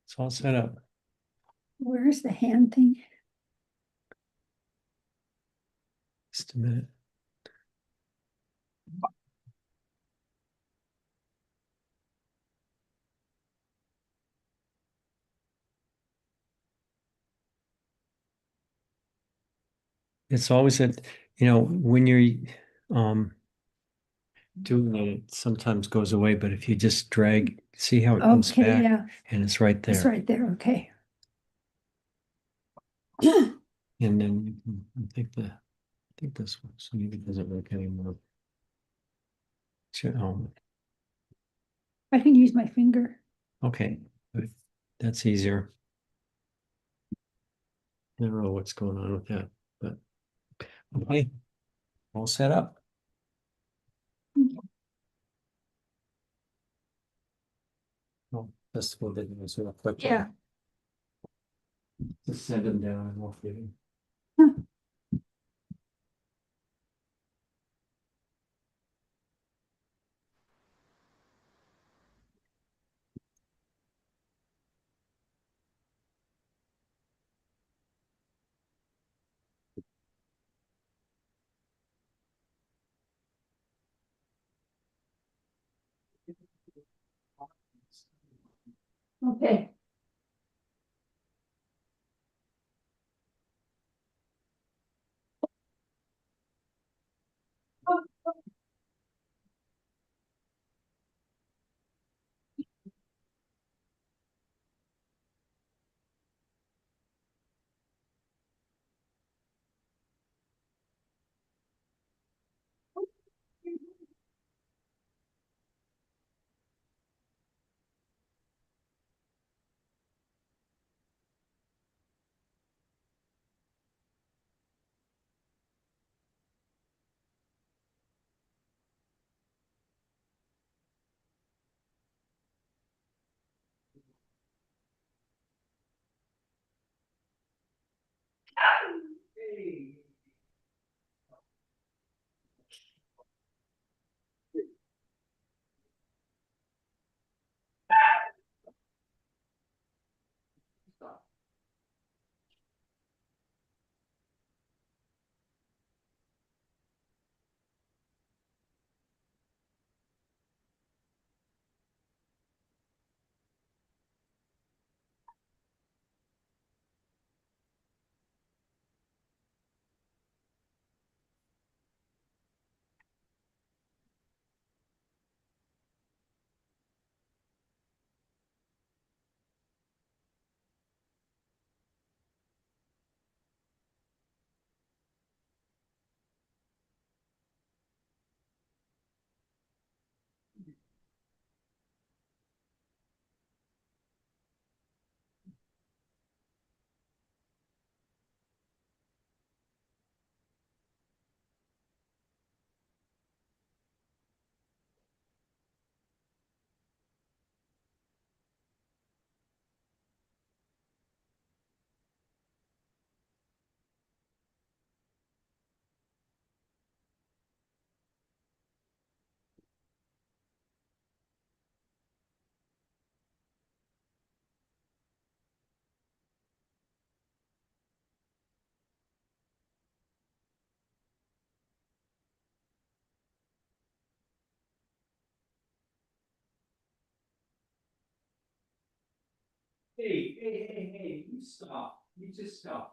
It's all set up. Where's the hand thing? Just a minute. It's always when you're um doing it, it sometimes goes away, but if you just drag, see how it comes Okay, back yeah, and it's right it's there. right there, okay. And then I think this one, so maybe it doesn't work anymore. I can use my finger. Okay, good. That's easier. I don't know what's going on with that, but okay, all set up. Oh, festival didn't was real quick. Yeah. Just send them down and we'll get him. Okay. Hey, you stop. You just stop.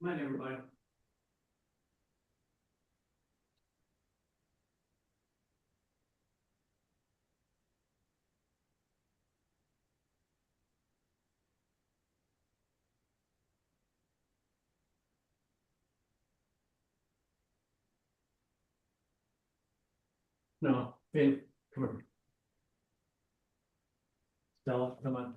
Night, everybody. No, Finn, come on. Stella, come on.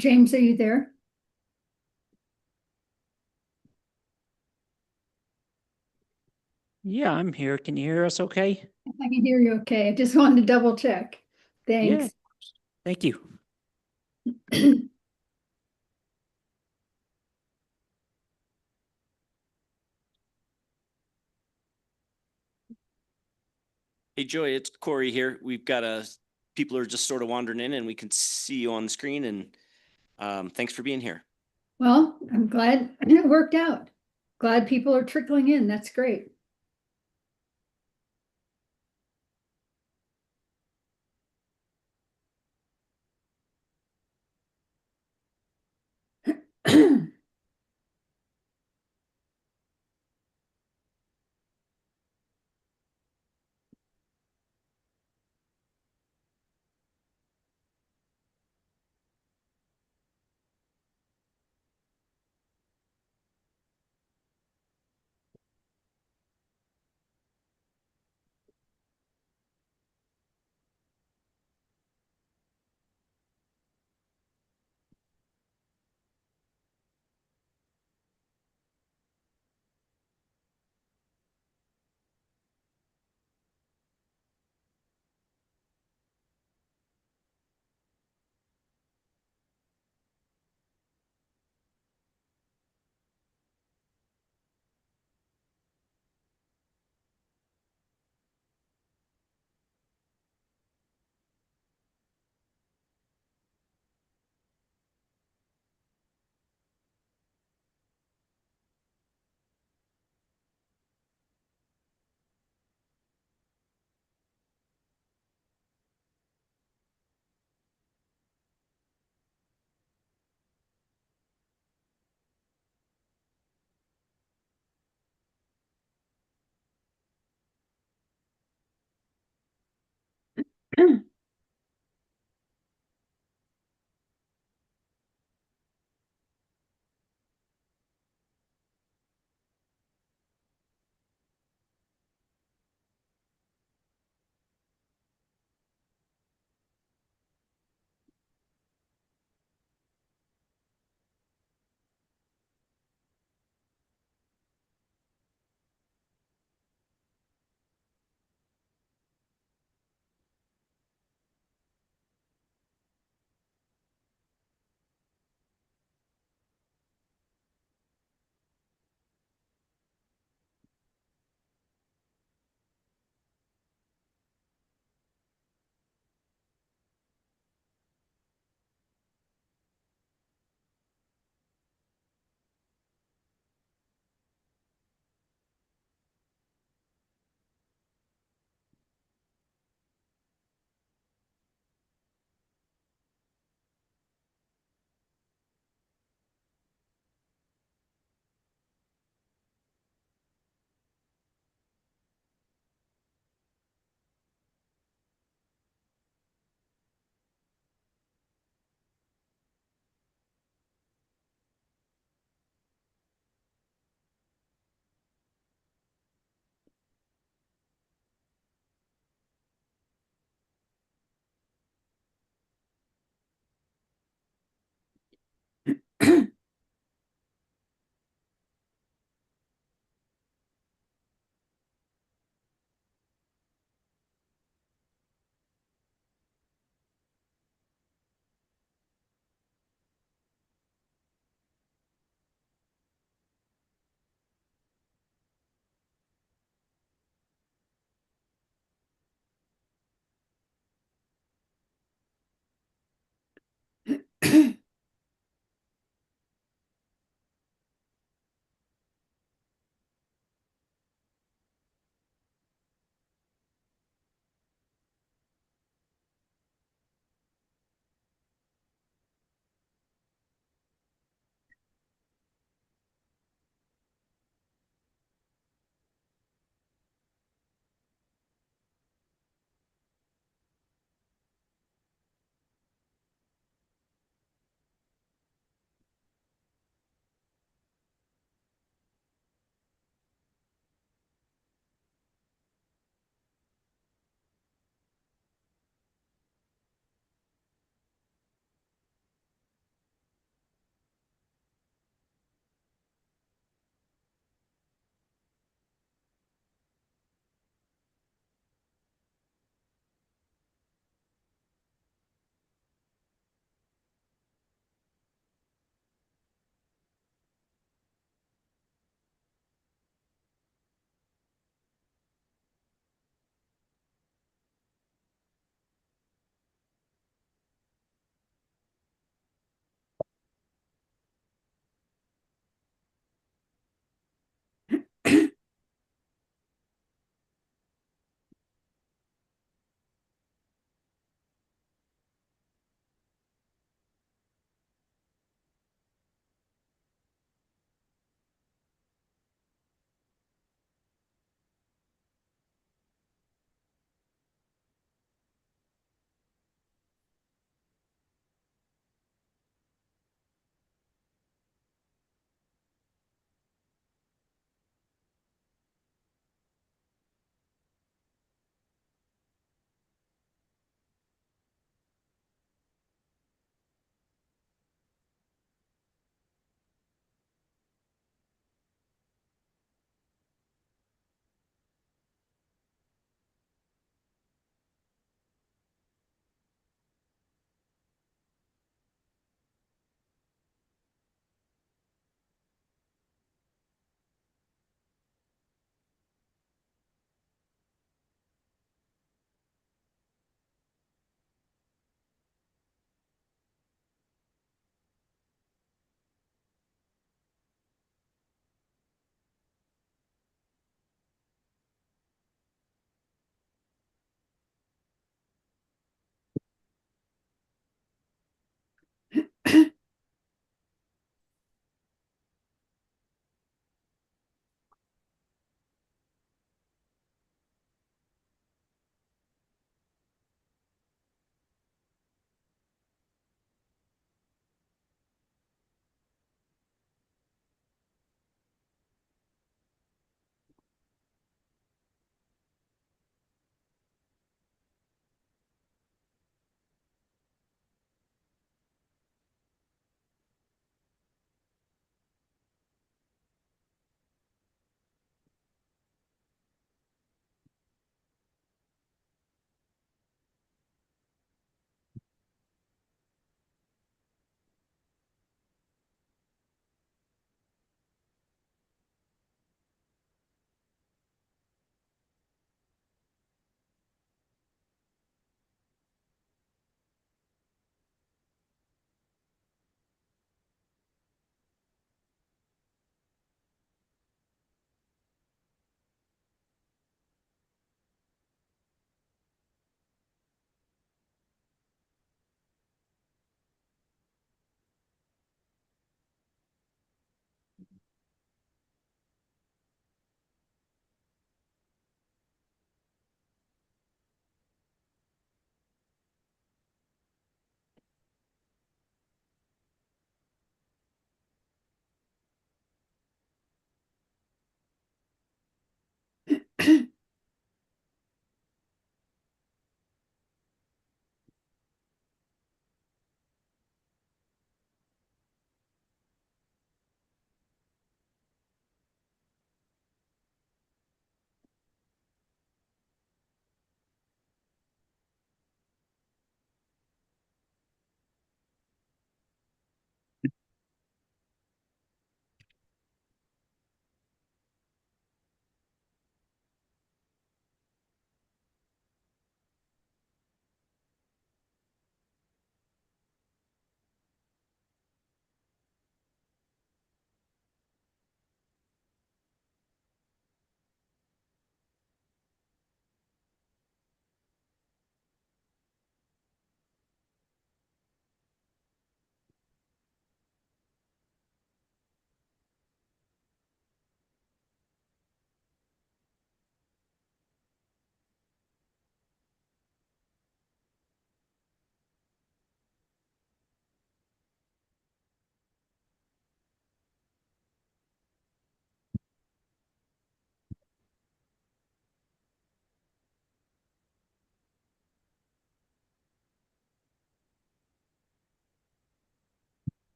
James, are you there? Yeah, I'm here. Can you hear us okay? I can hear you okay. I just wanted to double check. Yeah, Thanks. thank you. Hey Joy, it's Corey here. We've got people are just sort of wandering in and we can see you on the screen and thanks for being here. Well, I'm glad it worked out. Glad people are trickling in. That's great.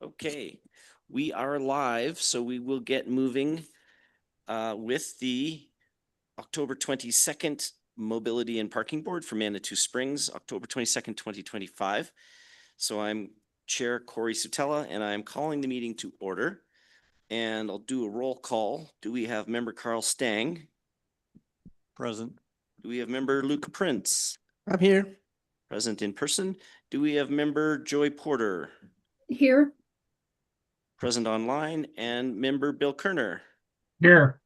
Okay, we are live, so we will get moving with the October 22nd Mobility and Parking Board for Manitou Springs, October 22nd, 2025. So I'm Chair Corey Sutella, and I'm calling the meeting to order. And I'll do a roll call. Do we have member Carl Stang? Present. Do we have member Luke Prince? I'm here. Present in person. Do we have member Joy Porter? Here, Present online, and member Bill Kerner? Here.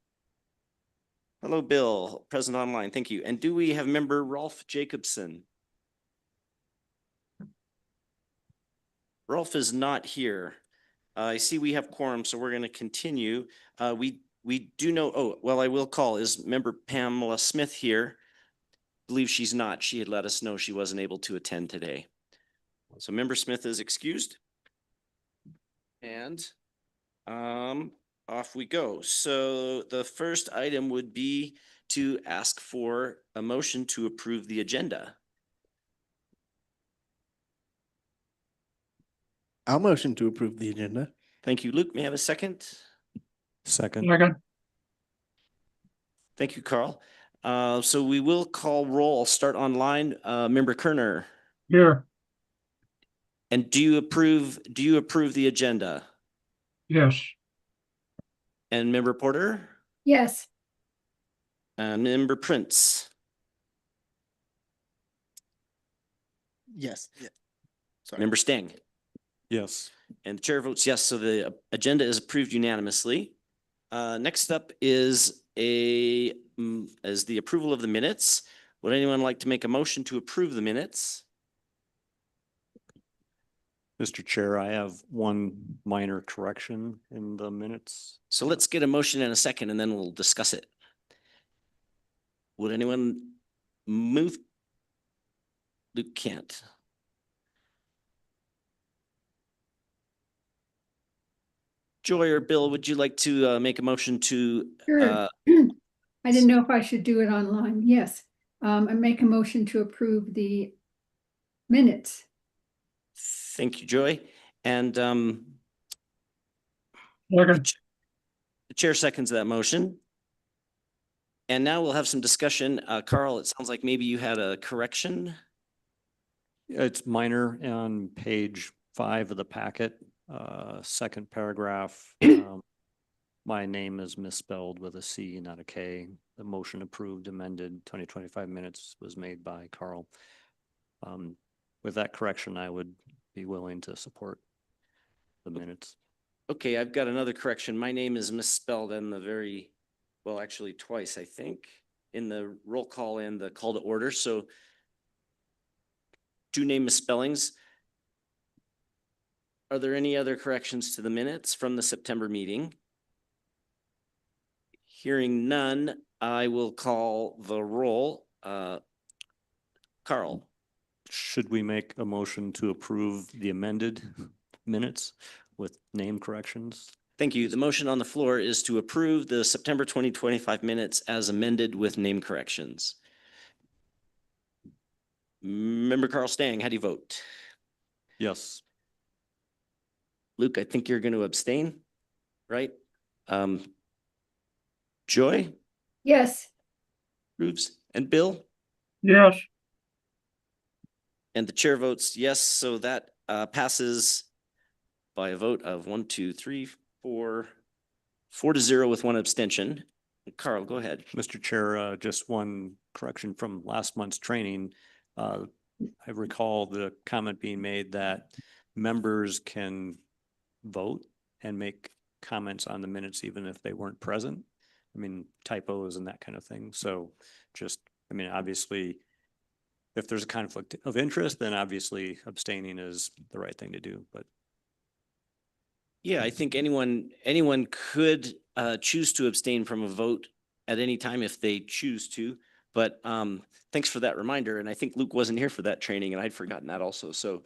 Hello, Bill, present online. Thank you. And do we have member Rolf Jacobson? Rolf is not here. I see we have quorum, so we're going to continue. We do know, oh, well, I will call. Is member Pamela Smith here? Believe she's not. She had let us know she wasn't able to attend today. So member Smith is excused. And off we go. So the first item would be to ask for a motion to approve the agenda. I'll motion to approve the agenda. Thank you, Luke. May I have a second? Second. Second. Thank you, Carl. So we will call roll. I'll start online. Member Kerner. Here. And do you approve the agenda? Yes. And member Porter? yes, And member Prince? Yes. Yeah. Sorry. Member Stang? Yes. And the chair votes yes, so the agenda is approved unanimously. Next up is the approval of the minutes. Would anyone like to make a motion to approve the minutes? Mr. Chair, I have one minor correction in the minutes. So let's get a motion in a second and then we'll discuss it. Would anyone move? Luke can't. Joy or Bill, would you like to make a motion to sure. I didn't know if I should do it online. Yes. I make a motion to approve the minutes. thank you, Joy. And Second. the chair seconds that motion. And now we'll have some discussion. Carl, it sounds like maybe you had a correction. It's minor on page 5 of the packet, second paragraph. My name is misspelled with a C, not a K. The motion approved amended 2025 minutes was made by Carl. With that correction, I would be willing to support the minutes. Okay, I've got another correction. My name is misspelled in well, actually twice, I think, in the roll call and the call to order. So 2 name misspellings. Are there any other corrections to the minutes from the September meeting? Hearing none, I will call the roll. Carl. Should we make a motion to approve the amended minutes with name corrections? Thank you. The motion on the floor is to approve the September 2025 minutes as amended with name corrections. Member Carl Stang, how do you vote? Yes. Luke, I think you're going to abstain, right? Joy, Yes, Rubes, and Bill? Yes. And the chair votes yes, so that passes by a vote of 1, 2, 3, 4, 4-0 with 1 abstention. Carl, go ahead. Mr. Chair, just one correction from last month's training. I recall the comment being made that members can vote and make comments on the minutes even if they weren't present. I mean, typos and that kind of thing. So just, I mean, obviously, if there's a conflict of interest, then obviously abstaining is the right thing to do, but. Yeah, I think anyone could choose to abstain from a vote at any time if they choose to. But thanks for that reminder. And I think Luke wasn't here for that training and I'd forgotten that also. So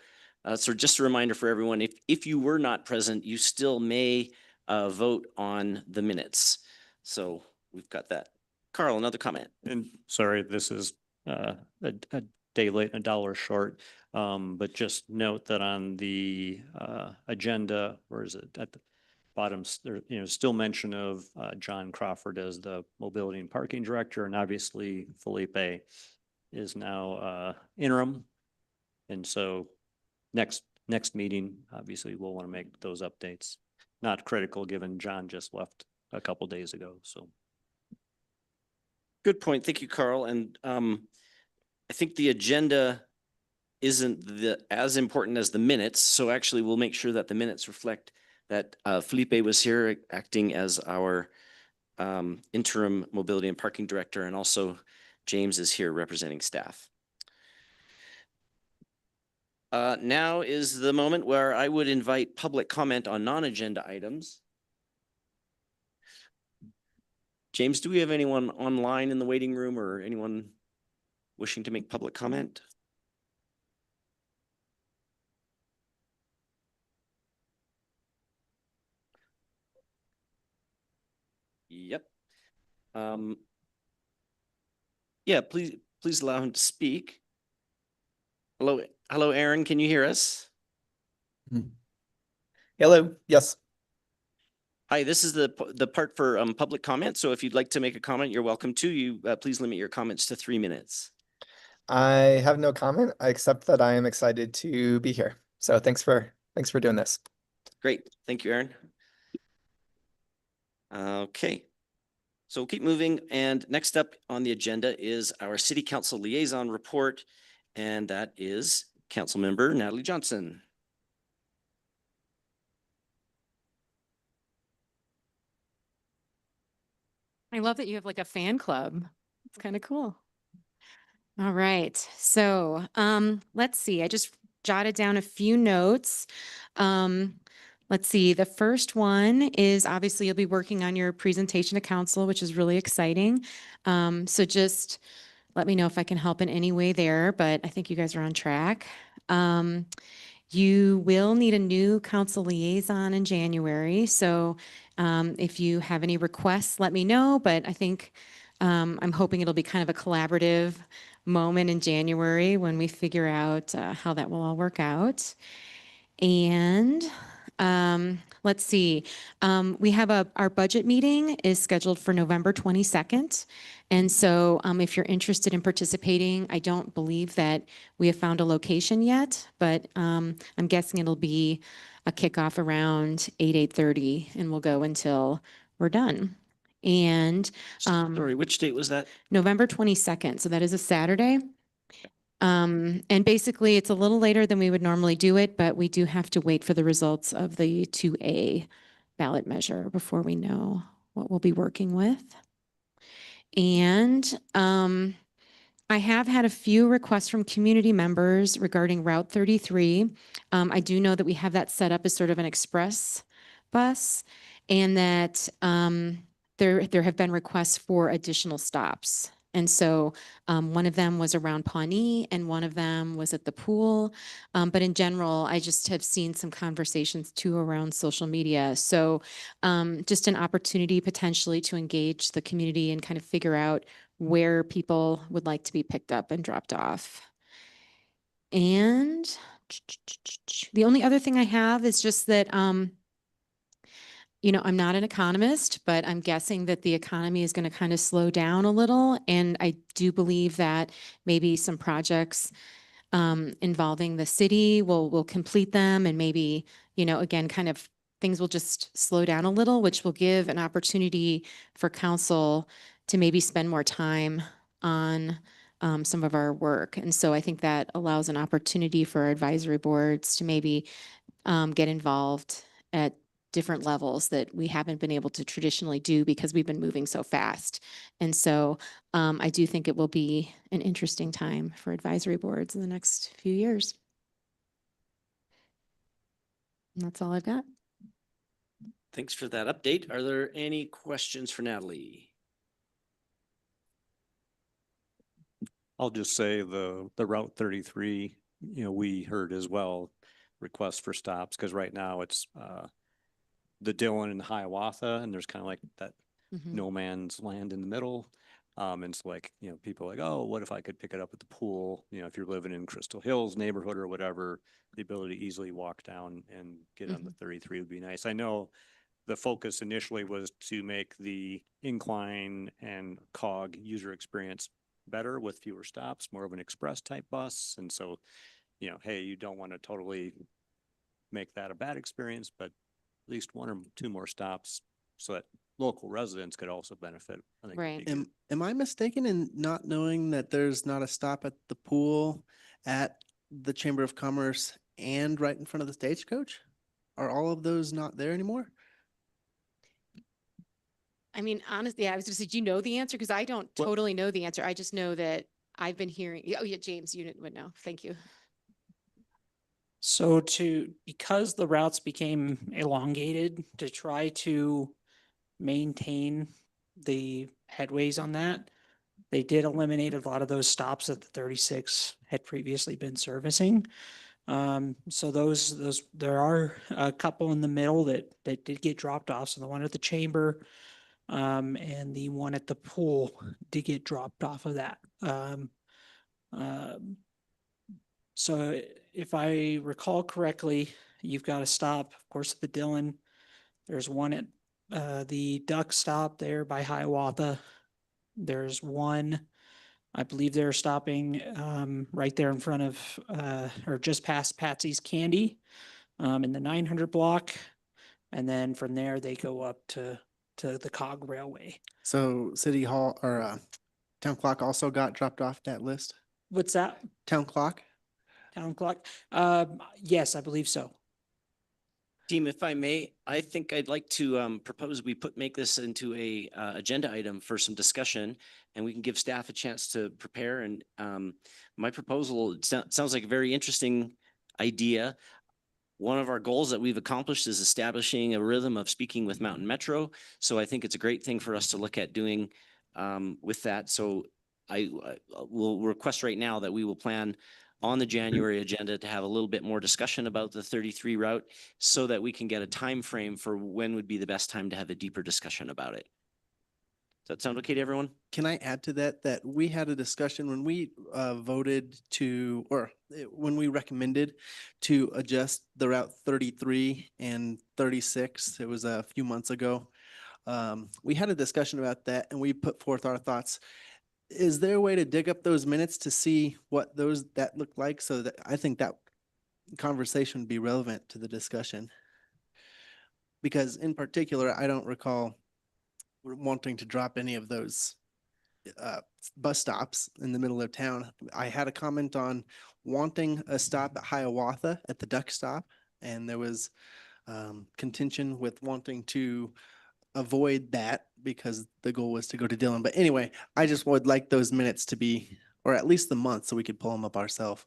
just a reminder for everyone, if you were not present, you still may vote on the minutes. So we've got that. Carl, another comment. And sorry, this is a day late and $1 short. But just note that on the agenda, or is it at the bottom, there, still mention of John Crawford as the Mobility and Parking Director, and obviously Felipe is now interim. And so next meeting, obviously, we'll want to make those updates. Not critical, given John just left a couple days ago, so. Good point. Thank you, Carl. And I think the agenda isn't as important as the minutes. So actually, we'll make sure that the minutes reflect that Felipe was here acting as our interim mobility and parking director, and also James is here representing staff. Now is the moment where I would invite public comment on non-agenda items. James, do we have anyone online in the waiting room or anyone wishing to make public comment? Yep. Yeah, please allow him to speak. Hello, Aaron, can you hear us? Hello, yes. Hi, this is the part for public comment. So if you'd like to make a comment, you're welcome to. You please limit your comments to 3 minutes. I have no comment, except that I am excited to be here. So thanks for doing this. Great, thank you, Aaron. Okay, so we'll keep moving. And next up on the agenda is our City Council Liaison Report, and that is Councilmember Natalie Johnson. I love that you have like a fan club. It's kind of cool. All right. So let's see. I just jotted down a few notes. Let's see. The first one is obviously you'll be working on your presentation to council, which is really exciting. So just let me know if I can help in any way there, but I think you guys are on track. You will need a new council liaison in January. So if you have any requests, let me know. But I think I'm hoping it'll be kind of a collaborative moment in January when we figure out how that will all work out. And let's see. We have our budget meeting is scheduled for November 22nd. And so if you're interested in participating, I don't believe that we have found a location yet, but I'm guessing it'll be a kickoff around 8:30, and we'll go until we're done. And Sorry, which date was that? November 22nd. So that is a Saturday. And basically it's a little later than we would normally do it, but we do have to wait for the results of the 2A ballot measure before we know what we'll be working with. And I have had a few requests from community members regarding Route 33. I do know that we have that set up as sort of an express bus, and that there have been requests for additional stops. And so one of them was around Pawnee and one of them was at the pool. But in general, I just have seen some conversations too around social media. So just an opportunity potentially to engage the community and kind of figure out where people would like to be picked up and dropped off. And the only other thing I have is just that you know, I'm not an economist, but I'm guessing that the economy is going to kind of slow down a little. And I do believe that maybe some projects involving the city will complete them, and maybe, you know, again, kind of things will just slow down a little, which will give an opportunity for council to maybe spend more time on some of our work. And so I think that allows an opportunity for our advisory boards to maybe get involved at different levels that we haven't been able to traditionally do because we've been moving so fast. And so I do think it will be an interesting time for advisory boards in the next few years. And that's all I've got. Thanks for that update. Are there any questions for Natalie? I'll just say the Route 33, you know, we heard as well requests for stops, because right now it's the Dillon and Hiawatha, and there's kind of like that no man's land in the middle. And it's like, people are like, oh, what if I could pick it up at the pool? If you're living in Crystal Hills neighborhood or whatever, the ability to easily walk down and get on the 33 would be nice. I know the focus initially was to make the incline and COG user experience better with fewer stops, more of an express type bus. And so, hey, you don't want to totally make that a bad experience, but at least one or two more stops so that local residents could also benefit. I think would Right. be good. Am I mistaken in not knowing that there's not a stop at the pool, at the Chamber of Commerce, and right in front of the Stagecoach? Are all of those not there anymore? I mean, honestly, I was just, did you know the answer? Because I don't Well- totally know the answer. I just know that I've been hearing, oh yeah, James, you would know. Thank you. So because the routes became elongated, to try to maintain the headways on that, they did eliminate a lot of those stops that the 36 had previously been servicing. So there are a couple in the middle that did get dropped off. So the one at the chamber, and the one at the pool did get dropped off of that. So if I recall correctly, you've got a stop, of course, at the Dillon. There's one at the Duck stop there by Hiawatha. There's one, I believe they're stopping right there in front of or just past Patsy's Candy in the 900 block. And then from there, they go up to the COG Railway. So City Hall or Town Clock also got dropped off that list? What's that? Town Clock? Town Clock? Yes, I believe so. Team, if I may, I think I'd like to propose we make this into a agenda item for some discussion, and we can give staff a chance to prepare. And my proposal, sounds like a very interesting idea. One of our goals that we've accomplished is establishing a rhythm of speaking with Mountain Metro. So I think it's a great thing for us to look at doing with that. So I will request right now that we will plan on the January agenda to have a little bit more discussion about the 33 route so that we can get a time frame for when would be the best time to have a deeper discussion about it. Does that sound okay to everyone? Can I add to that, that we had a discussion when we voted to, or when we recommended to adjust the Route 33 and 36, it was a few months ago. We had a discussion about that and we put forth our thoughts. Is there a way to dig up those minutes to see what that looked like? So that I think that conversation would be relevant to the discussion. Because in particular, I don't recall wanting to drop any of those bus stops in the middle of town. I had a comment on wanting a stop at Hiawatha at the Duck stop, and there was contention with wanting to avoid that because the goal was to go to Dillon. But anyway, I just would like those minutes to be, or at least the month, so we could pull them up ourselves.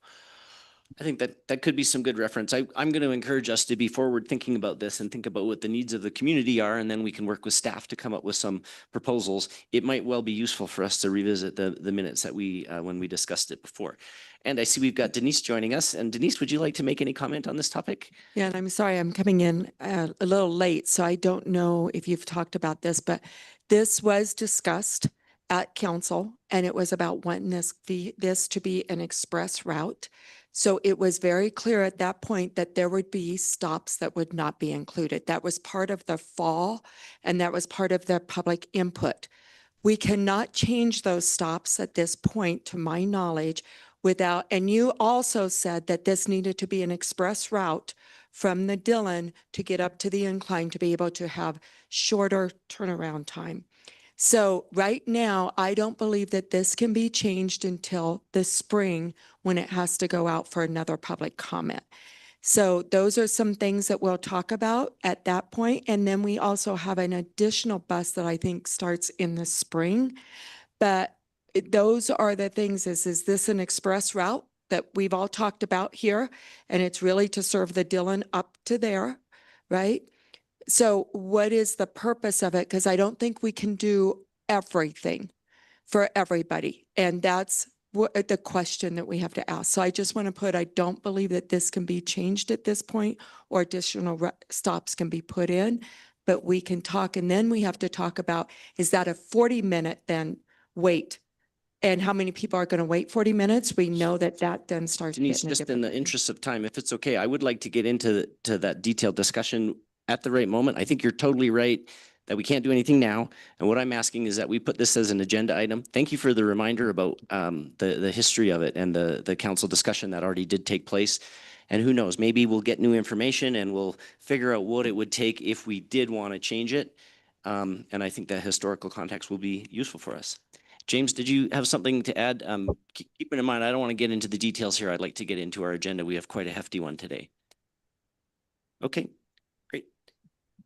I think that could be some good reference. I'm going to encourage us to be forward thinking about this and think about what the needs of the community are, and then we can work with staff to come up with some proposals. It might well be useful for us to revisit the minutes that when we discussed it before. And I see we've got Denise joining us. And Denise, would you like to make any comment on this topic? Yeah, and I'm sorry, I'm coming in a little late, so I don't know if you've talked about this, but this was discussed at council, and it was about wanting this to be an express route. So it was very clear at that point that there would be stops that would not be included. That was part of the fall, and that was part of the public input. We cannot change those stops at this point, to my knowledge, without, and you also said that this needed to be an express route from the Dillon to get up to the incline to be able to have shorter turnaround time. So right now, I don't believe that this can be changed until the spring when it has to go out for another public comment. So those are some things that we'll talk about at that point. And then we also have an additional bus that I think starts in the spring. But those are the things, is this an express route that we've all talked about here? And it's really to serve the Dillon up to there, right? So what is the purpose of it? Because I don't think we can do everything for everybody. And that's what the question that we have to ask. So I just want to put, I don't believe that this can be changed at this point or additional stops can be put in, but we can talk. And then we have to talk about, is that a 40-minute then wait. And how many people are going to wait 40 minutes? We know that that then starts Denise, getting a just in different the thing. interest of time, if it's okay, I would like to get into that detailed discussion at the right moment. I think you're totally right that we can't do anything now. And what I'm asking is that we put this as an agenda item. Thank you for the reminder about the history of it and the council discussion that already did take place. And who knows, maybe we'll get new information and we'll figure out what it would take if we did want to change it. And I think that historical context will be useful for us. James, did you have something to add? Keeping in mind, I don't want to get into the details here. I'd like to get into our agenda. We have quite a hefty one today. Okay, great.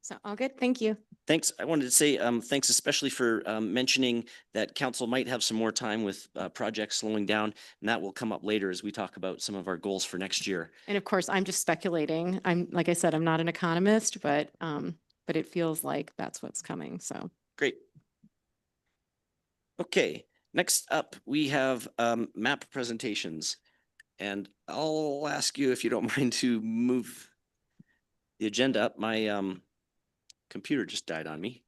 So all good. Thank you. Thanks. I wanted to say thanks especially for mentioning that council might have some more time with projects slowing down, and that will come up later as we talk about some of our goals for next year. And of course, I'm just speculating. Like I said, I'm not an economist, but it feels like that's what's coming. So Great. Okay, next up, we have map presentations. And I'll ask you if you don't mind to move the agenda up. My computer just died on me.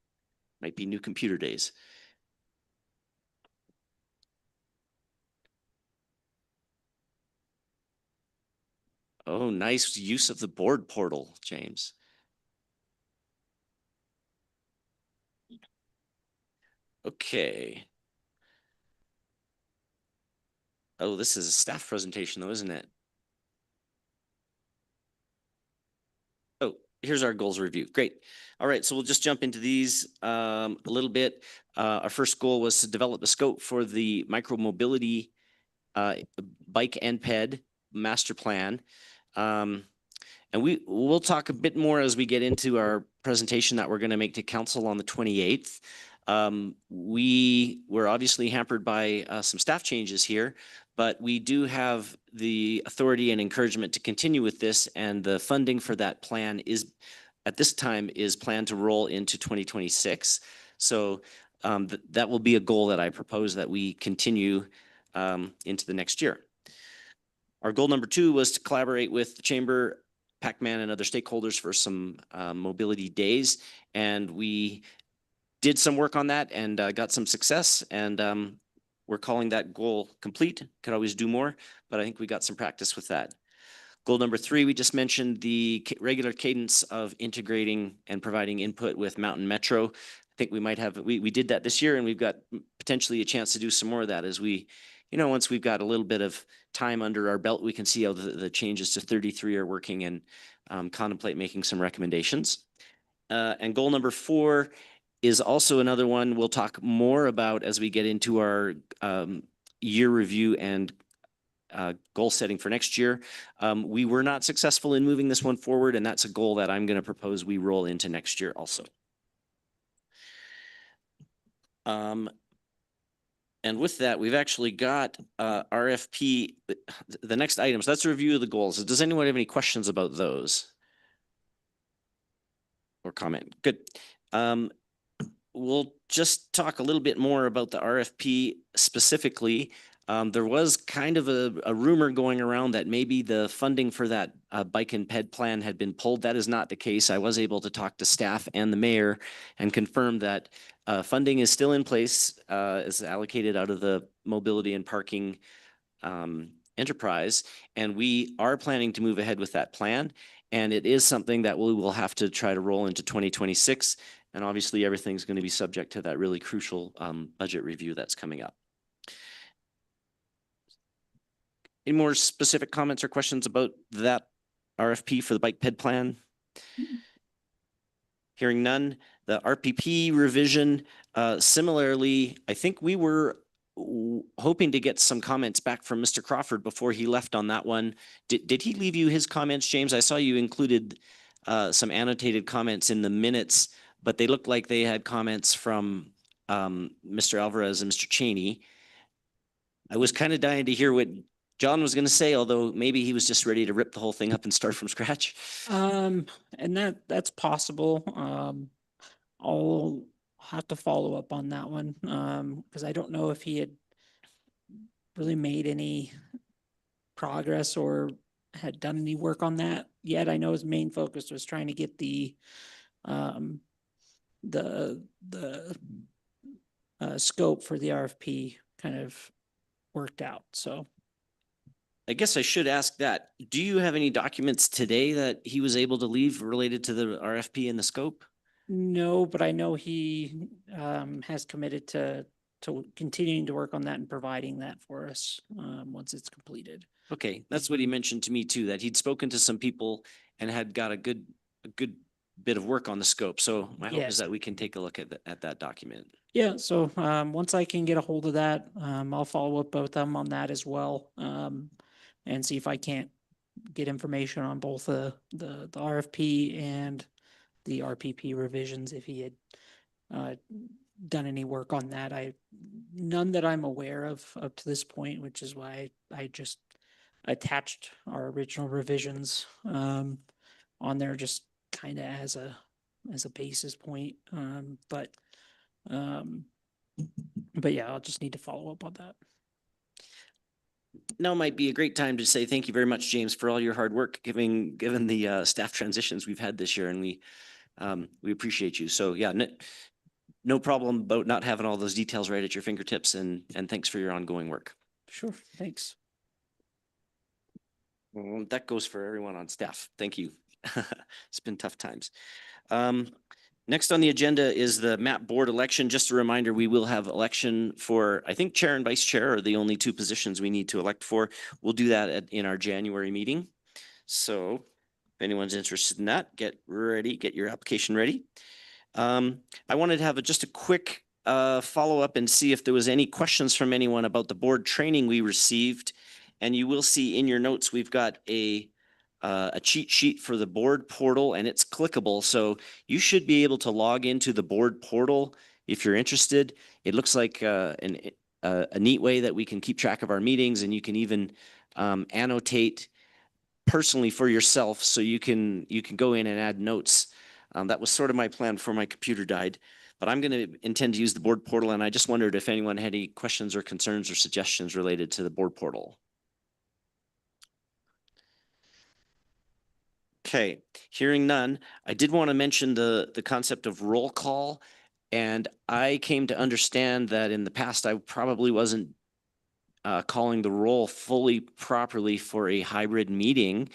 Might be new computer days. Oh, nice use of the board portal, James. Okay. Oh, this is a staff presentation though, isn't it? Oh, here's our goals review. Great. All right, so we'll just jump into these a little bit. Our first goal was to develop the scope for the micromobility bike and ped master plan. And we'll talk a bit more as we get into our presentation that we're going to make to council on the 28th. We were obviously hampered by some staff changes here, but we do have the authority and encouragement to continue with this, and the funding for that plan is, at this time, is planned to roll into 2026. So that will be a goal that I propose that we continue into the next year. Our goal number 2 was to collaborate with the Chamber, Pac-Man, and other stakeholders for some mobility days. And we did some work on that and got some success. And we're calling that goal complete. Could always do more, but I think we got some practice with that. Goal number 3, we just mentioned the regular cadence of integrating and providing input with Mountain Metro. I think we might have, we did that this year, and we've got potentially a chance to do some more of that as we, once we've got a little bit of time under our belt, we can see how the changes to 33 are working and contemplate making some recommendations. And goal number 4 is also another one we'll talk more about as we get into our year review and goal setting for next year. We were not successful in moving this one forward, and that's a goal that I'm going to propose we roll into next year also. And with that, we've actually got RFP, the next items. That's a review of the goals. Does anyone have any questions about those? Or comment? Good. We'll just talk a little bit more about the RFP specifically. There was kind of a rumor going around that maybe the funding for that bike and ped plan had been pulled. That is not the case. I was able to talk to staff and the mayor and confirm that funding is still in place, is allocated out of the mobility and parking enterprise. And we are planning to move ahead with that plan. And it is something that we will have to try to roll into 2026. And obviously everything's going to be subject to that really crucial budget review that's coming up. Any more specific comments or questions about that RFP for the bike ped plan? Hearing none. The RPP revision, similarly, I think we were hoping to get some comments back from Mr. Crawford before he left on that one. Did he leave you his comments, James? I saw you included some annotated comments in the minutes, but they looked like they had comments from Mr. Alvarez and Mr. Cheney. I was kind of dying to hear what John was going to say, although maybe he was just ready to rip the whole thing up and start from scratch. And that's possible. I'll have to follow up on that one because I don't know if he had really made any progress or had done any work on that yet. I know his main focus was trying to get the scope for the RFP kind of worked out. So I guess I should ask that. Do you have any documents today that he was able to leave related to the RFP and the scope? no, but I know he has committed to continuing to work on that and providing that for us once it's completed. Okay, that's what he mentioned to me too, that he'd spoken to some people and had got a good bit of work on the scope. So my hope is Yes. that we can take a look at that document. Yeah, so once I can get a hold of that, I'll follow up both of them on that as well. And see if I can't get information on both the RFP and the RPP revisions if he had done any work on that. None that I'm aware of up to this point, which is why I just attached our original revisions on there just kind of as a basis point. But yeah, I'll just need to follow up on that. Now might be a great time to say thank you very much, James, for all your hard work given the staff transitions we've had this year, and we appreciate you. So yeah, no problem about not having all those details right at your fingertips, and thanks for your ongoing work. Sure, thanks. Well, that goes for everyone on staff. Thank you. It's been tough times. Next on the agenda is the MAP board election. Just a reminder, we will have election for, I think, chair and vice chair are the only two positions we need to elect for. We'll do that in our January meeting. So if anyone's interested in that, get ready, get your application ready. I wanted to have just a quick follow up and see if there was any questions from anyone about the board training we received. And you will see in your notes, we've got a cheat sheet for the board portal, and it's clickable. So you should be able to log into the board portal if you're interested. It looks like a neat way that we can keep track of our meetings, and you can even annotate personally for yourself, so you can go in and add notes. That was sort of my plan before my computer died, but I'm going to intend to use the board portal, and I just wondered if anyone had any questions or concerns or suggestions related to the board portal. Okay, hearing none, I did want to mention the concept of roll call. And I came to understand that in the past, I probably wasn't calling the roll fully properly for a hybrid meeting.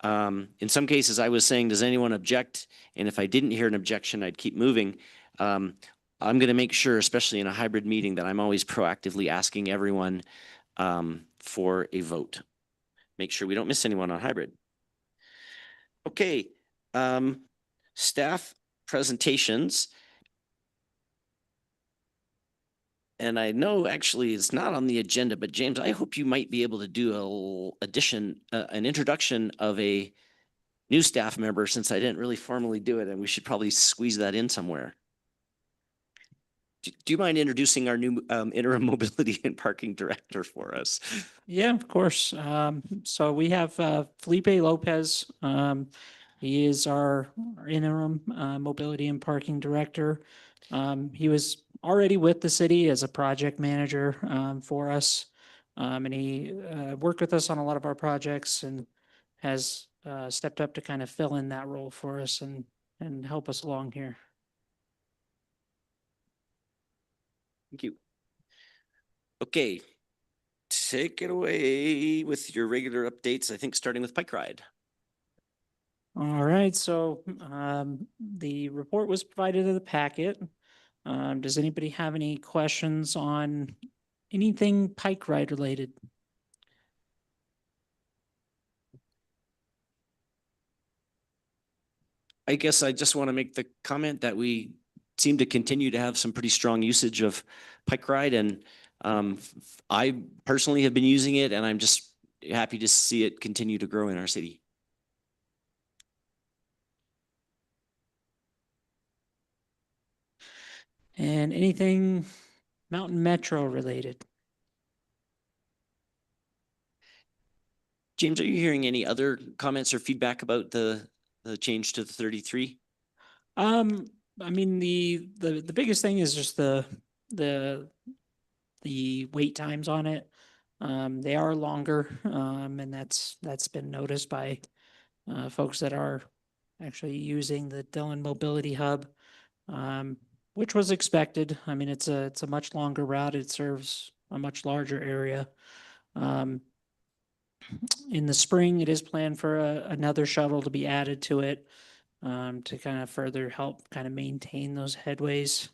In some cases, I was saying, does anyone object? And if I didn't hear an objection, I'd keep moving. I'm going to make sure, especially in a hybrid meeting, that I'm always proactively asking everyone for a vote. Make sure we don't miss anyone on hybrid. Okay, staff presentations. And I know actually it's not on the agenda, but James, I hope you might be able to do an introduction of a new staff member, since I didn't really formally do it, and we should probably squeeze that in somewhere. Do you mind introducing our new interim mobility and parking director for us? Yeah, of course. So we have Felipe Lopez. He is our interim mobility and parking director. He was already with the city as a project manager for us. And he worked with us on a lot of our projects and has stepped up to kind of fill in that role for us and help us along here. Thank you. Okay, take it away with your regular updates, I think starting with Pike Ride. All right, so the report was provided in the packet. Does anybody have any questions on anything Pike Ride related? I guess I just want to make the comment that we seem to continue to have some pretty strong usage of Pike Ride, and I personally have been using it, and I'm just happy to see it continue to grow in our city. And anything Mountain Metro related? James, are you hearing any other comments or feedback about the change to the 33? I mean, the biggest thing is just the wait times on it. They are longer, and that's been noticed by folks that are actually using the Dillon Mobility Hub. which was expected. I mean, it's a much longer route. It serves a much larger area. In the spring, it is planned for another shuttle to be added to it, to kind of further help kind of maintain those headways.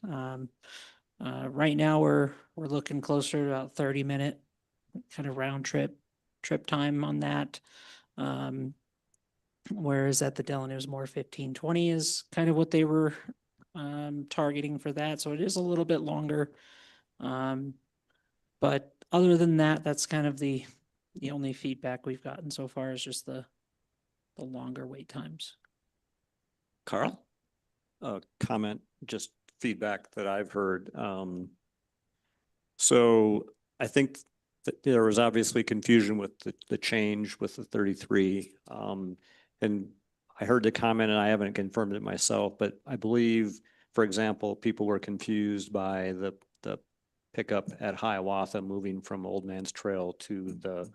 Right now, we're looking closer to about 30-minute kind of round trip time on that. Whereas at the Dillon, it was more 15, 20 is kind of what they were targeting for that. So it is a little bit longer. But other than that, that's kind of the only feedback we've gotten so far is just the longer wait times. Carl? Comment, just feedback that I've heard. So I think that there was obviously confusion with the change with the 33. And I heard the comment and I haven't confirmed it myself, but I believe, for example, people were confused by the pickup at Hiawatha moving from Old Man's Trail to the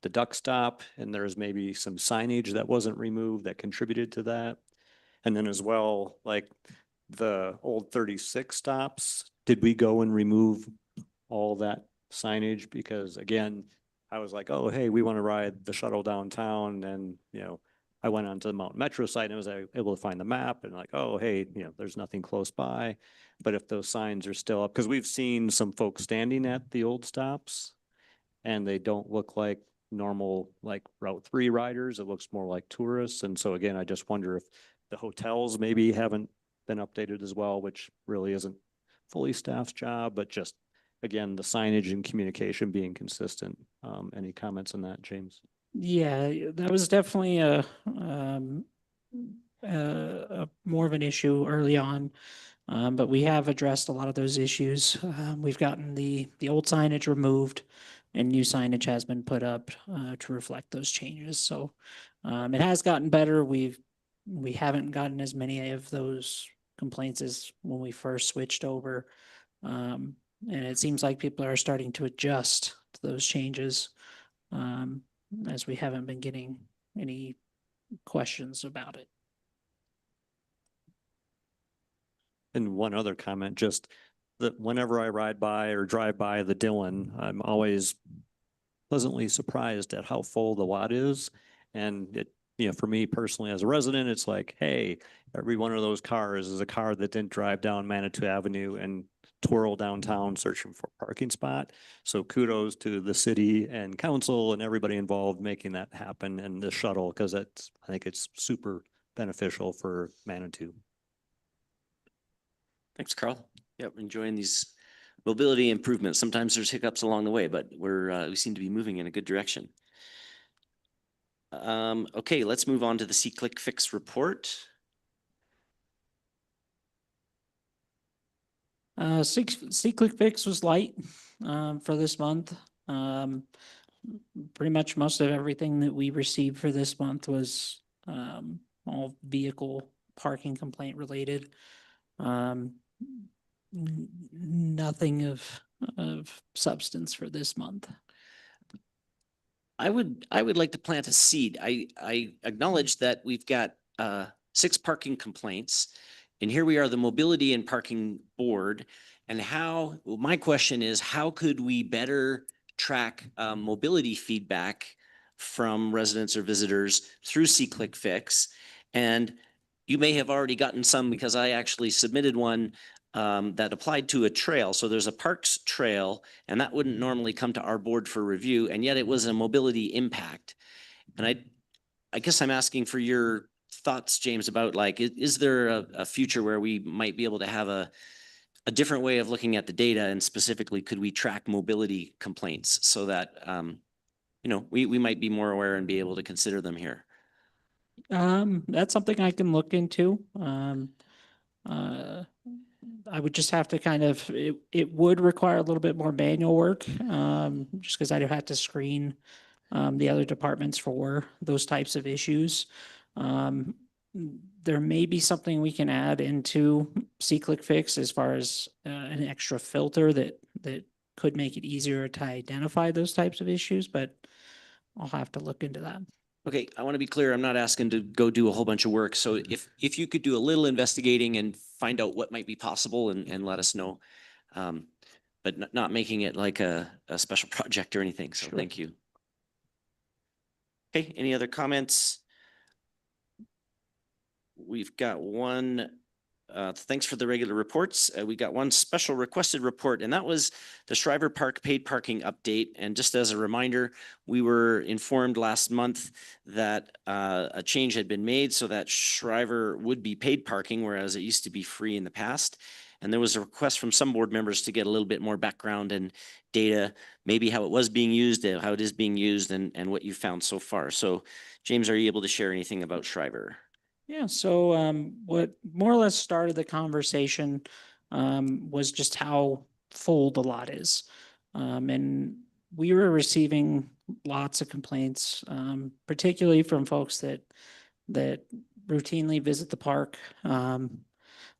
duck stop. And there's maybe some signage that wasn't removed that contributed to that. And then as well, like the old 36 stops, did we go and remove all that signage? Because again, I was like, oh, hey, we want to ride the shuttle downtown. And, I went onto the Mountain Metro site and I was able to find the map and like, oh, hey, there's nothing close by. But if those signs are still up, because we've seen some folks standing at the old stops and they don't look like normal, like Route 3 riders. It looks more like tourists. And so again, I just wonder if the hotels maybe haven't been updated as well, which really isn't fully staff's job, but just, again, the signage and communication being consistent. Any comments on that, James? Yeah, that was definitely a more of an issue early on. But we have addressed a lot of those issues. We've gotten the old signage removed and new signage has been put up to reflect those changes. So it has gotten better. We haven't gotten as many of those complaints as when we first switched over. And it seems like people are starting to adjust to those changes, as we haven't been getting any questions about it. And one other comment, just that whenever I ride by or drive by the Dillon, I'm always pleasantly surprised at how full the lot is. And it, for me personally as a resident, it's like, hey, every one of those cars is a car that didn't drive down Manitou Avenue and twirl downtown searching for a parking spot. So kudos to the city and council and everybody involved making that happen and the shuttle, because I think it's super beneficial for Manitou. Thanks, Carl. Yep, enjoying these mobility improvements. Sometimes there's hiccups along the way, but we seem to be moving in a good direction. Okay, let's move on to the SeeClick Fix report. SeeClick Fix was light for this month. Pretty much most of everything that we received for this month was all vehicle parking complaint related. Nothing of substance for this month. I would like to plant a seed. I acknowledge that we've got 6 parking complaints, and here we are, the Mobility and Parking Board. And my question is, how could we better track mobility feedback from residents or visitors through SeeClick Fix? And you may have already gotten some, because I actually submitted one that applied to a trail. So there's a parks trail, and that wouldn't normally come to our board for review, and yet it was a mobility impact. And I guess I'm asking for your thoughts, James, about like, is there a future where we might be able to have a different way of looking at the data, and specifically, could we track mobility complaints so that we might be more aware and be able to consider them here? That's something I can look into. I would just have to it would require a little bit more manual work, just because I'd have to screen the other departments for those types of issues. There may be something we can add into SeeClick Fix as far as an extra filter that could make it easier to identify those types of issues, but I'll have to look into that. Okay, I want to be clear. I'm not asking to go do a whole bunch of work. So if you could do a little investigating and find out what might be possible and let us know. But not making it like a special project or anything. So Sure. thank you. Okay, any other comments? We've got one, thanks for the regular reports. We got one special requested report, and that was the Shriver Park paid parking update. And just as a reminder, we were informed last month that a change had been made so that Shriver would be paid parking, whereas it used to be free in the past. And there was a request from some board members to get a little bit more background and data, maybe how it was being used, how it is being used, and what you found so far. So James, are you able to share anything about Shriver? Yeah, so what more or less started the conversation was just how full the lot is. And we were receiving lots of complaints, particularly from folks that routinely visit the park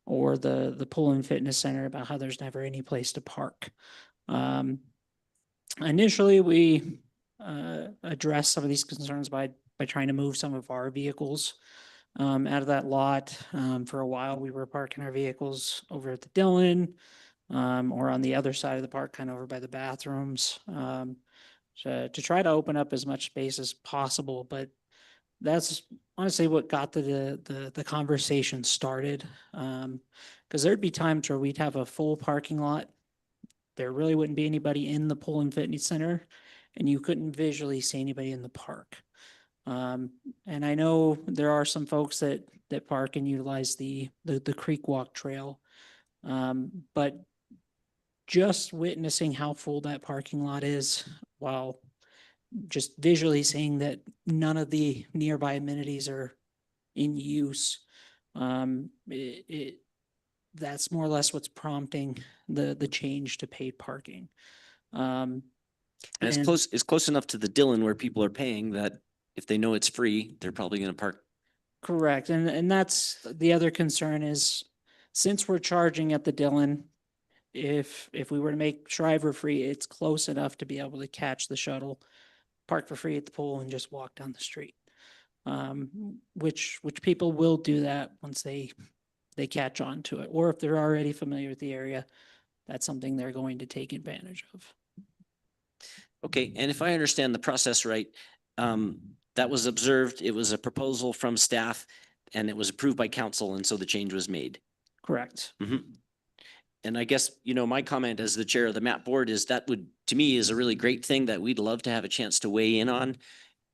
or the pool and fitness center about how there's never any place to park. Initially, we addressed some of these concerns by trying to move some of our vehicles out of that lot. For a while, we were parking our vehicles over at the Dillon or on the other side of the park, kind of over by the bathrooms, to try to open up as much space as possible. But that's honestly what got the conversation started. Because there'd be times where we'd have a full parking lot. There really wouldn't be anybody in the pool and fitness center, and you couldn't visually see anybody in the park. And I know there are some folks that park and utilize the Creek Walk Trail. But just witnessing how full that parking lot is, while just visually seeing that none of the nearby amenities are in use, that's more or less what's prompting the change to paid parking. And it's close enough to the Dillon where people are paying that if they know it's free, they're probably going to park. Correct. And that's the other concern is, since we're charging at the Dillon, if we were to make Shriver free, it's close enough to be able to catch the shuttle, park for free at the pool, and just walk down the street. Which people will do that once they catch on to it, or if they're already familiar with the area, that's something they're going to take advantage of. Okay, and if I understand the process right, that was observed, it was a proposal from staff, and it was approved by council, and so the change was made. Correct. And I guess, my comment as the chair of the MAP board is that would, to me, is a really great thing that we'd love to have a chance to weigh in on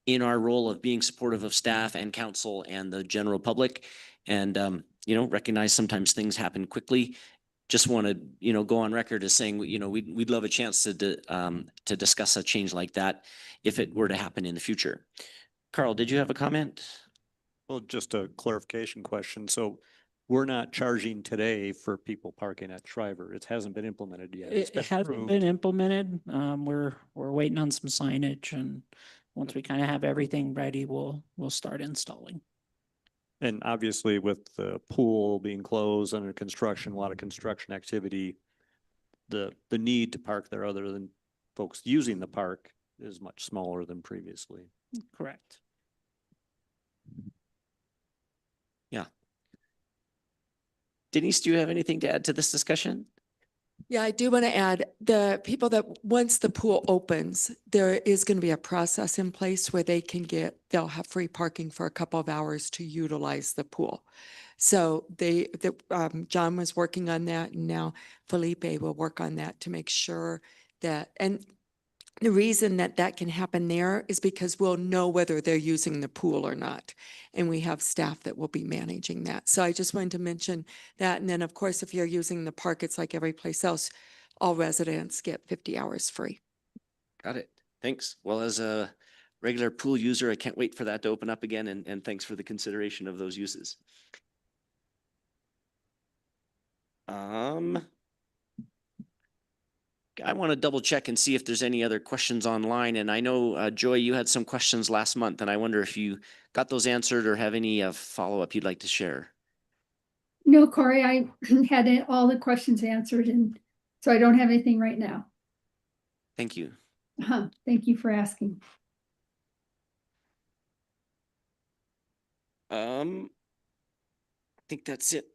in our role of being supportive of staff and council and the general public. And, recognize sometimes things happen quickly. Just want to, go on record as saying, we'd love a chance to discuss a change like that if it were to happen in the future. Carl, did you have a comment? Well, just a clarification question. So we're not charging today for people parking at Shriver. It hasn't been implemented yet. It's It been hasn't approved. been implemented. We're waiting on some signage, and once we kind of have everything ready, we'll start installing. And obviously with the pool being closed under construction, a lot of construction activity, the need to park there other than folks using the park is much smaller than previously. Correct. Yeah. Denise, do you have anything to add to this discussion? Yeah, I do want to add, the people that, once the pool opens, there is going to be a process in place where they'll have free parking for a couple of hours to utilize the pool. So John was working on that, and now Felipe will work on that to make sure that, and the reason that can happen there is because we'll know whether they're using the pool or not. And we have staff that will be managing that. So I just wanted to mention that. And then, of course, if you're using the park, it's like every place else, all residents get 50 hours free. Got it. Thanks. Well, as a regular pool user, I can't wait for that to open up again. And thanks for the consideration of those uses. I want to double check and see if there's any other questions online. And I know, Joy, you had some questions last month, and I wonder if you got those answered or have any follow-up you'd like to share. No, Corey, I had all the questions answered, and so I don't have anything right now. Thank you. Thank you for asking. I think that's it.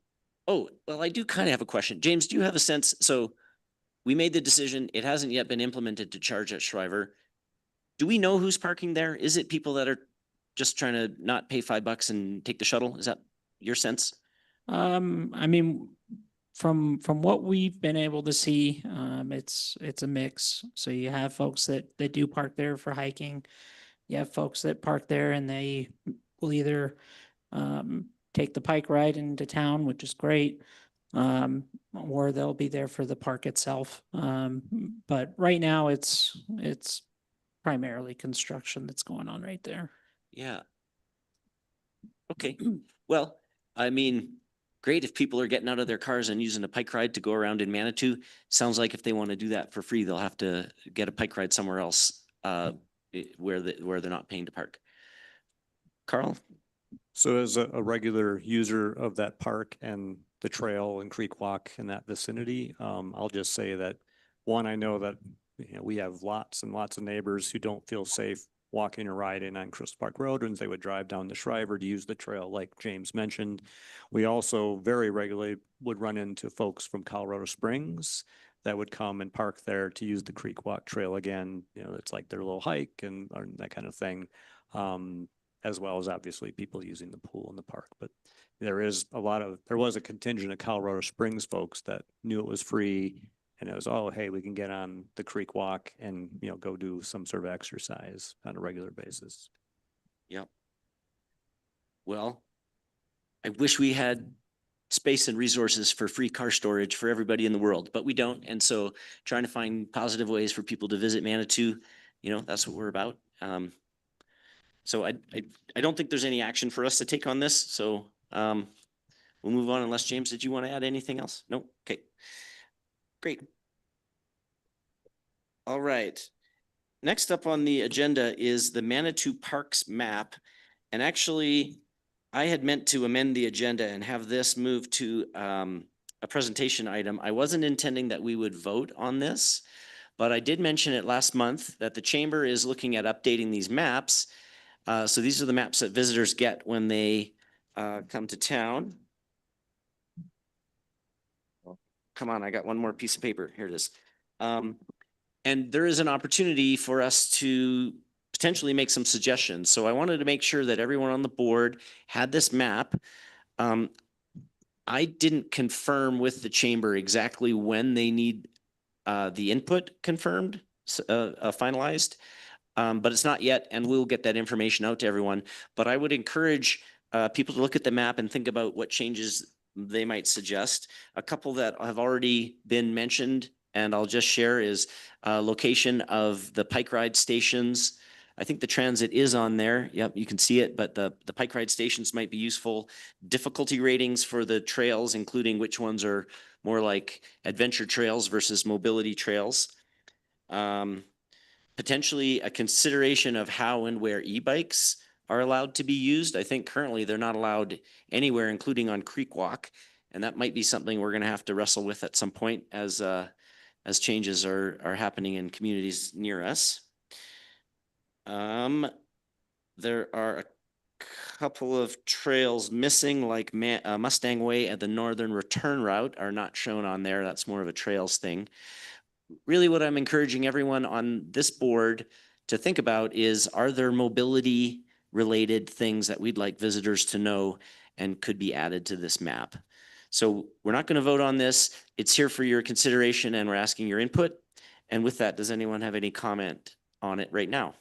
Oh, well, I do kind of have a question. James, do you have a sense? So we made the decision. It hasn't yet been implemented to charge at Shriver. Do we know who's parking there? Is it people that are just trying to not pay $5 and take the shuttle? Is that your sense? I mean, from what we've been able to see, it's a mix. So you have folks that do park there for hiking. You have folks that park there and they will either take the bike ride into town, which is great. Or they'll be there for the park itself. But right now it's primarily construction that's going on right there. Yeah. Okay, well, I mean, great if people are getting out of their cars and using a bike ride to go around in Manitou. Sounds like if they want to do that for free, they'll have to get a bike ride somewhere else, where they're not paying to park. Carl? So as a regular user of that park and the trail and creek walk in that vicinity, I'll just say that, one, I know that, we have lots and lots of neighbors who don't feel safe walking or riding on Crystal Park Road, and they would drive down to Shriver to use the trail, like James mentioned. We also very regularly would run into folks from Colorado Springs that would come and park there to use the Creek Walk Trail again. It's like their little hike and or that kind of thing. As well as obviously people using the pool in the park. But there was a contingent of Colorado Springs folks that knew it was free, and it was, oh, hey, we can get on the creek walk and, go do some sort of exercise on a regular basis. Yep. Well, I wish we had space and resources for free car storage for everybody in the world, but we don't. And so trying to find positive ways for people to visit Manitou, that's what we're about. So I don't think there's any action for us to take on this. So we'll move on unless, James, did you want to add anything else? No? Okay. Great. All right. Next up on the agenda is the Manitou Parks map. And actually, I had meant to amend the agenda and have this move to a presentation item. I wasn't intending that we would vote on this, but I did mention it last month that the chamber is looking at updating these maps. So these are the maps that visitors get when they come to town. Come on, I got one more piece of paper. Here it is. And there is an opportunity for us to potentially make some suggestions. So I wanted to make sure that everyone on the board had this map. I didn't confirm with the chamber exactly when they need the input confirmed, finalized. But it's not yet, and we'll get that information out to everyone. But I would encourage people to look at the map and think about what changes they might suggest. A couple that have already been mentioned, and I'll just share, is location of the bike ride stations. I think the transit is on there. Yep, you can see it, but the bike ride stations might be useful. Difficulty ratings for the trails, including which ones are more like adventure trails versus mobility trails. Potentially a consideration of how and where e-bikes are allowed to be used. I think currently they're not allowed anywhere, including on Creek Walk. And that might be something we're going to have to wrestle with at some point as changes are happening in communities near us. There are a couple of trails missing, like Mustang Way and the Northern Return Route are not shown on there. That's more of a trails thing. Really what I'm encouraging everyone on this board to think about is, are there mobility related things that we'd like visitors to know and could be added to this map? So we're not going to vote on this. It's here for your consideration and we're asking your input. And with that, does anyone have any comment on it right now?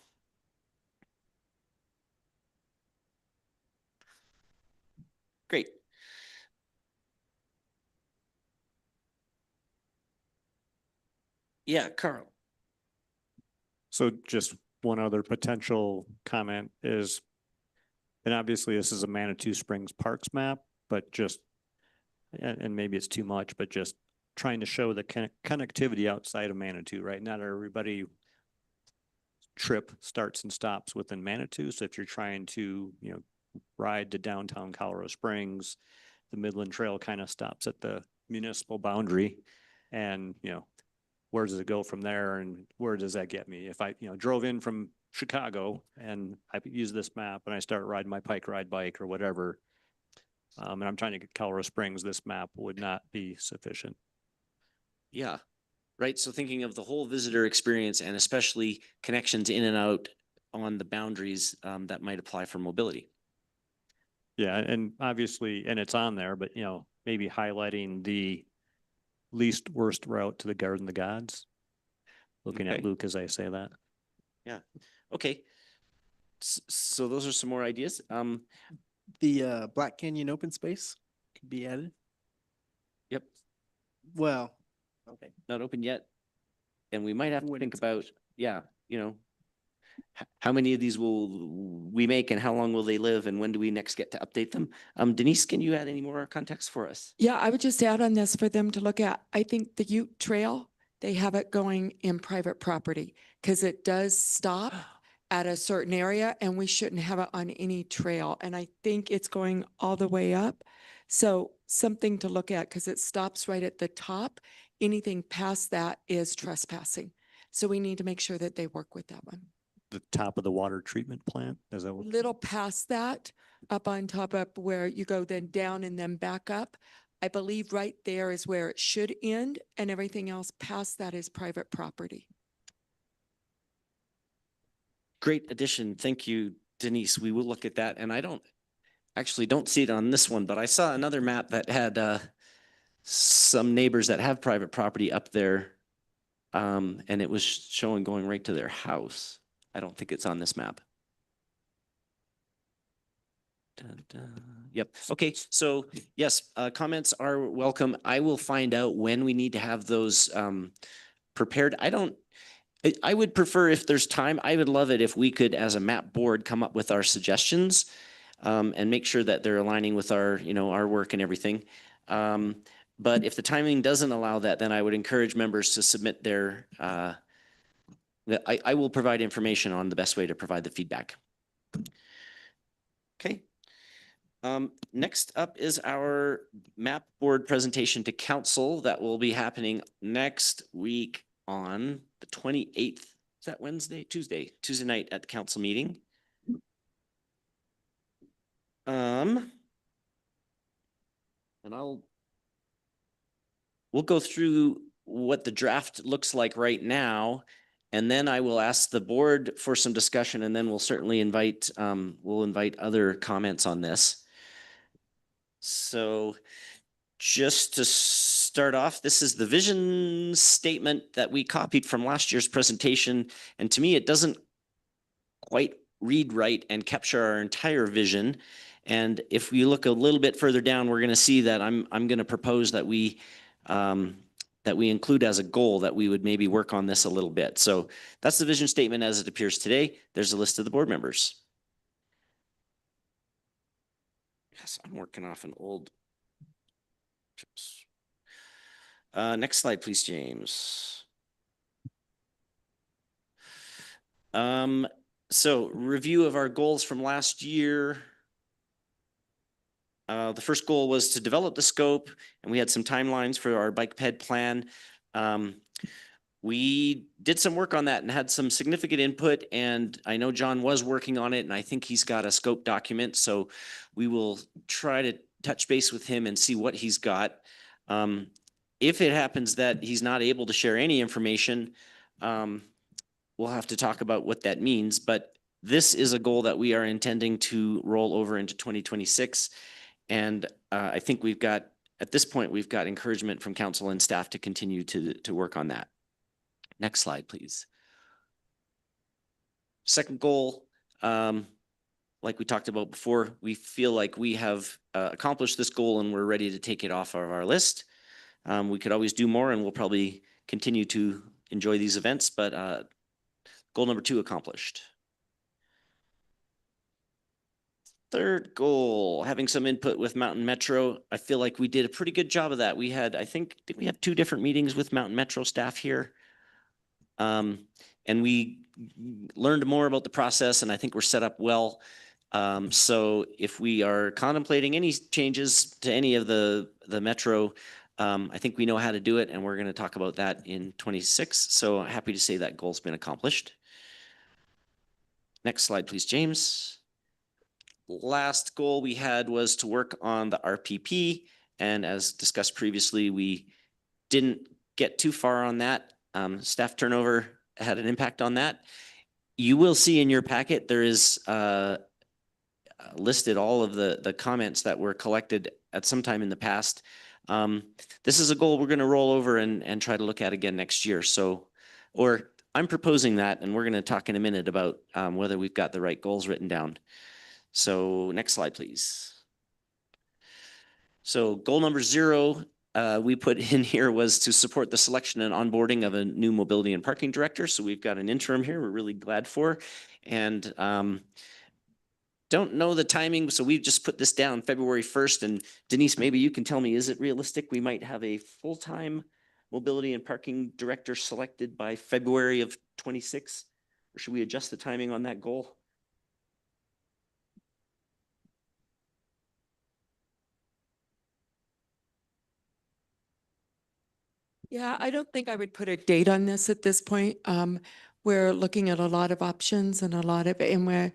Great. Yeah, Carl. So just one other potential comment is, and obviously this is a Manitou Springs Parks map, but just, and maybe it's too much, but just trying to show the connectivity outside of Manitou, right? Not everybody trip starts and stops within Manitou. So if you're trying to, ride to downtown Colorado Springs, the Midland Trail kind of stops at the municipal boundary, and, where does it go from there and where does that get me? If I, drove in from Chicago and I use this map and I start riding my Pike Ride bike or whatever, and I'm trying to get Colorado Springs, this map would not be sufficient. Yeah, right. So thinking of the whole visitor experience and especially connections in and out on the boundaries that might apply for mobility. Yeah, and obviously, and it's on there, but maybe highlighting the least worst route to the Garden of the Gods. Looking at Okay. Luke as I say that. Yeah. Okay. So those are some more ideas. The Black Canyon open space could be added. Yep. Well, Okay. Not open yet. And we might have to When think it's about, how many of these will we make and how long will they live and when do we next get to update them? Denise, can you add any more context for us? Yeah, I would just add on this for them to look at. I think the Ute Trail, they have it going in private property because it does stop at a certain area and we shouldn't have it on any trail. And I think it's going all the way up. So something to look at because it stops right at the top. Anything past that is trespassing. So we need to make sure that they work with that one. The top of the water treatment plant, is that what? Little past that, up on top of where you go then down and then back up. I believe right there is where it should end and everything else past that is private property. Great addition. Thank you, Denise. We will look at that. And I don't see it on this one, but I saw another map that had some neighbors that have private property up there. And it was showing going right to their house. I don't think it's on this map. Dun, dun. Yep. Okay. So yes, comments are welcome. I will find out when we need to have those prepared. I would prefer if there's time, I would love it if we could, as a map board, come up with our suggestions and make sure that they're aligning with our, our work and everything. But if the timing doesn't allow that, then I would encourage members to submit their, I will provide information on the best way to provide the feedback. Okay. Next up is our map board presentation to council that will be happening next week on the 28th. Is that Wednesday? Tuesday night at the council meeting. And we'll go through what the draft looks like right now. And then I will ask the board for some discussion and then we'll certainly invite, other comments on this. So just to start off, this is the vision statement that we copied from last year's presentation. And to me, it doesn't quite read right and capture our entire vision. And if we look a little bit further down, we're going to see that I'm going to propose that we include as a goal that we would maybe work on this a little bit. So that's the vision statement as it appears today. There's a list of the board members. Yes, I'm working off an old. Next slide, please, James. So review of our goals from last year. The first goal was to develop the scope, and we had some timelines for our bike ped plan. We did some work on that and had some significant input, and I know John was working on it, and I think he's got a scope document, so we will try to touch base with him and see what he's got. If it happens that he's not able to share any information, we'll have to talk about what that means, but this is a goal that we are intending to roll over into 2026. And I think at this point, we've got encouragement from council and staff to continue to work on that. Next slide, please. Second goal, like we talked about before, we feel like we have accomplished this goal and we're ready to take it off of our list. We could always do more and we'll probably continue to enjoy these events, but goal number 2 accomplished. Third goal, having some input with Mountain Metro. I feel like we did a pretty good job of that. We had, I think, did we have 2 different meetings with Mountain Metro staff here? And we learned more about the process and I think we're set up well. So if we are contemplating any changes to any of the Metro, I think we know how to do it and we're going to talk about that in 26. So happy to say that goal's been accomplished. Next slide, please, James. Last goal we had was to work on the RPP. And as discussed previously, we didn't get too far on that. Staff turnover had an impact on that. You will see in your packet, there is listed all of the comments that were collected at some time in the past. This is a goal we're going to roll over and try to look at again next year. So, or I'm proposing that, and we're going to talk in a minute about whether we've got the right goals written down. So next slide, please. So goal number 0 we put in here was to support the selection and onboarding of a new mobility and parking director. So we've got an interim here we're really glad for. And don't know the timing, so we've just put this down February 1st. And Denise, maybe you can tell me, is it realistic we might have a full-time mobility and parking director selected by February of 26? Or should we adjust the timing on that goal? Yeah, I don't think I would put a date on this at this point. We're looking at a lot of options and and where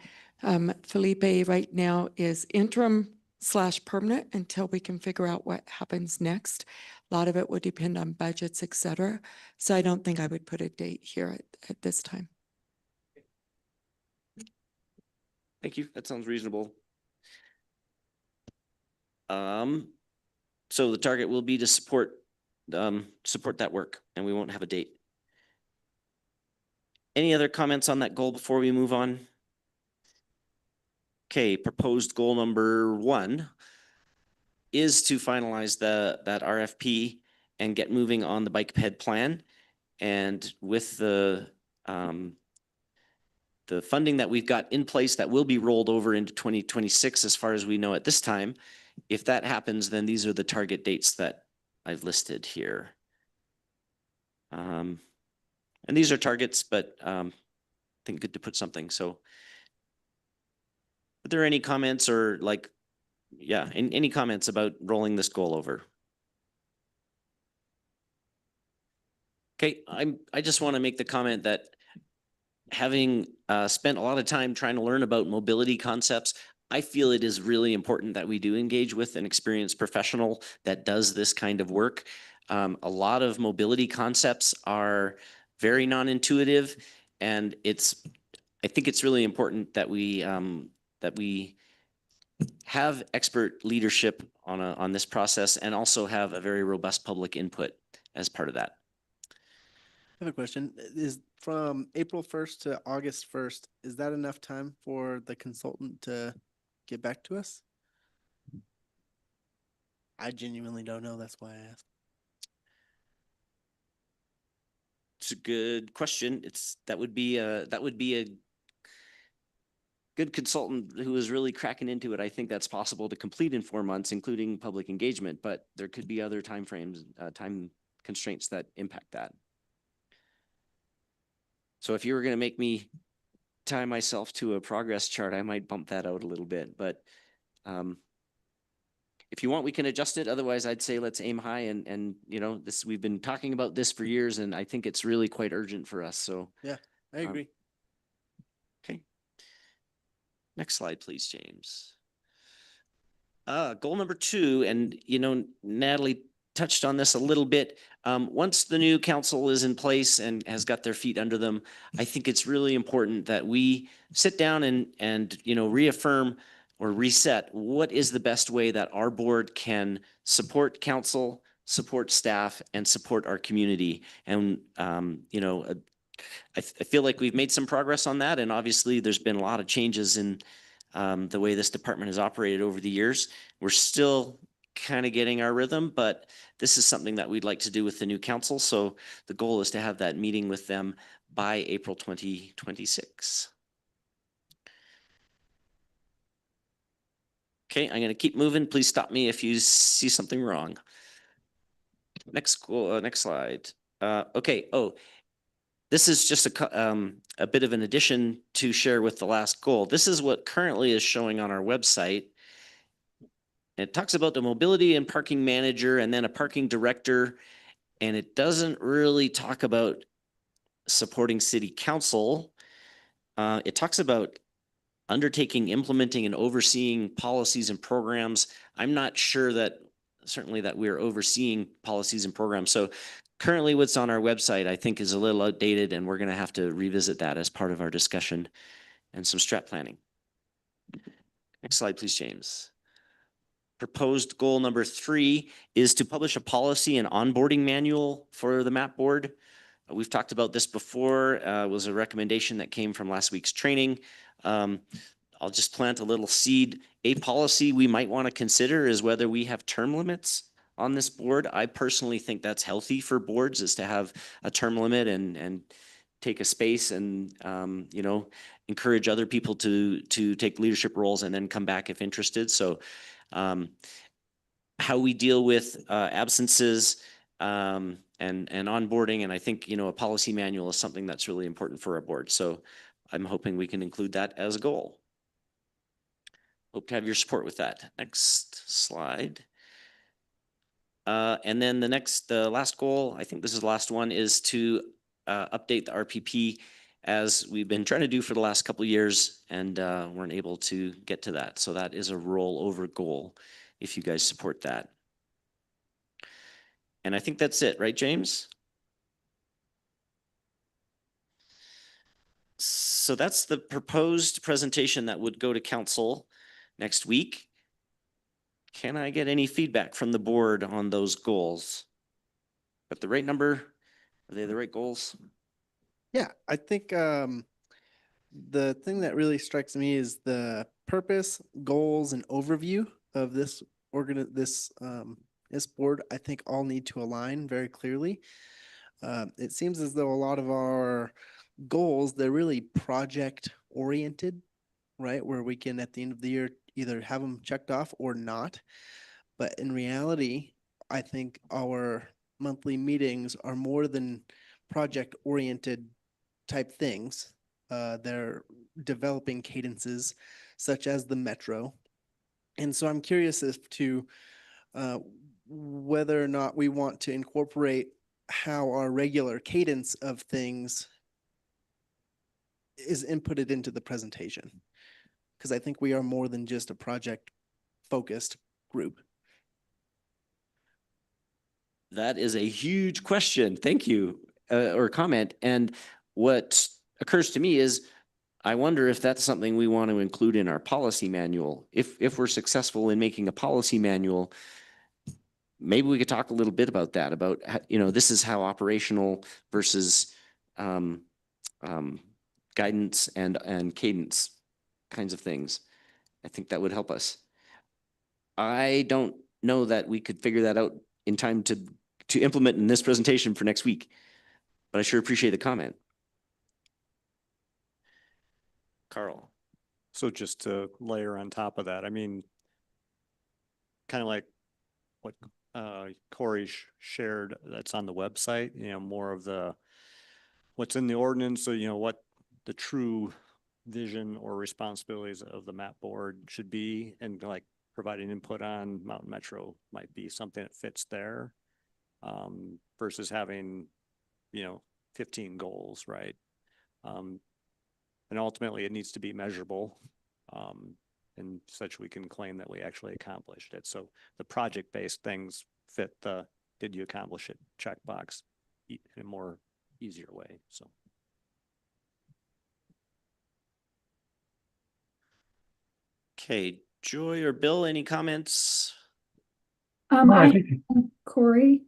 Felipe right now is interim / permanent until we can figure out what happens next. A lot of it would depend on budgets, et cetera. So I don't think I would put a date here at this time. Thank you. That sounds reasonable. So the target will be to support that work, and we won't have a date. Any other comments on that goal before we move on? Okay, proposed goal number 1 is to finalize that RFP and get moving on the bike ped plan. And with the funding that we've got in place that will be rolled over into 2026, as far as we know at this time, if that happens, then these are the target dates that I've listed here. And these are targets, but I think good to put something. So are there any comments or any comments about rolling this goal over? Okay, I just want to make the comment that having spent a lot of time trying to learn about mobility concepts, I feel it is really important that we do engage with an experienced professional that does this kind of work. A lot of mobility concepts are very non-intuitive, and I think it's really important that we have expert leadership on this process and also have a very robust public input as part of that. I have a question. Is from April 1st to August 1st, is that enough time for the consultant to get back to us? I genuinely don't know. That's why I asked. It's a good question. That would be a good consultant who is really cracking into it. I think that's possible to complete in 4 months, including public engagement, but there could be other time constraints that impact that. So if you were going to make me tie myself to a progress chart, I might bump that out a little bit, but if you want, we can adjust it. Otherwise, I'd say let's aim high and we've been talking about this for years, and I think it's really quite urgent for us. So yeah, I agree. Okay. Next slide, please, James. Goal number 2, and Natalie touched on this a little bit. Once the new council is in place and has got their feet under them, I think it's really important that we sit down and reaffirm or reset what is the best way that our board can support council, support staff, and support our community. And I feel like we've made some progress on that, and obviously there's been a lot of changes in the way this department has operated over the years. We're still kind of getting our rhythm, but this is something that we'd like to do with the new council. So the goal is to have that meeting with them by April 2026. Okay, I'm going to keep moving. Please stop me if you see something wrong. Next slide. Okay. Oh, this is just a bit of an addition to share with the last goal. This is what currently is showing on our website. It talks about the mobility and parking manager and then a parking director, and it doesn't really talk about supporting city council. It talks about undertaking, implementing, and overseeing policies and programs. I'm not sure that, certainly that we're overseeing policies and programs. So currently what's on our website, I think, is a little outdated, and we're going to have to revisit that as part of our discussion and some strat planning. Next slide, please, James. Proposed goal number 3 is to publish a policy and onboarding manual for the MAP board. We've talked about this before. It was a recommendation that came from last week's training. I'll just plant a little seed. A policy we might want to consider is whether we have term limits on this board. I personally think that's healthy for boards, is to have a term limit and take a space and, you know, encourage other people to take leadership roles and then come back if interested. So how we deal with absences and onboarding, and I think, you know, a policy manual is something that's really important for our board. So I'm hoping we can include that as a goal. Hope to have your support with that. Next slide. And then the last goal, I think this is the last one, is to update the RPP as we've been trying to do for the last couple of years, and weren't able to get to that. So that is a rollover goal, if you guys support that. And I think that's it, right, James? So that's the proposed presentation that would go to council next week. Can I get any feedback from the board on those goals? Got the right number? Are they the right goals? Yeah, I think the thing that really strikes me is the purpose, goals, and overview of this this board. I think all need to align very clearly. It seems as though a lot of our goals, they're really project oriented, right? Where we can, at the end of the year, either have them checked off or not. But in reality, I think our monthly meetings are more than project oriented type things. They're developing cadences such as the Metro. And so I'm curious as to whether or not we want to incorporate how our regular cadence of things is inputted into the presentation. Because I think we are more than just a project focused group. That is a huge question. Thank you, or comment. And what occurs to me is, I wonder if that's something we want to include in our policy manual. If we're successful in making a policy manual, maybe we could talk a little bit about that, about, you know, this is how operational versus guidance and cadence kinds of things. I think that would help us. I don't know that we could figure that out in time to implement in this presentation for next week, but I sure appreciate the comment. Carl. So just to layer on top of that, I mean, kind of like what Corey shared that's on the website, you know, more of the what's in the ordinance, so you know what the true vision or responsibilities of the MAP board should be, and like providing input on Mountain Metro might be something that fits there, versus having, you know, 15 goals, right? And ultimately it needs to be measurable, and such we can claim that we actually accomplished it. So the project-based things fit the did you accomplish it checkbox in a more easier way. So. Okay, Joy or Bill, any comments? I Corey,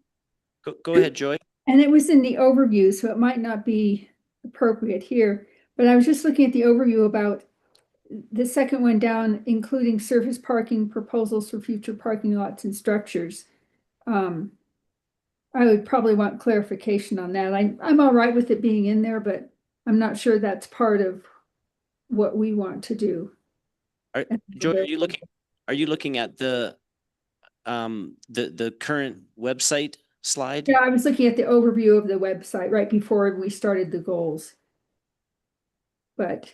Go ahead, Joy. and it was in the overview, so it might not be appropriate here, but I was just looking at the overview about the second one down, including surface parking proposals for future parking lots and structures. I would probably want clarification on that. I'm all right with it being in there, but I'm not sure that's part of what we want to do. Joy, are you looking at the current website slide? Yeah, I was looking at the overview of the website right before we started the goals. But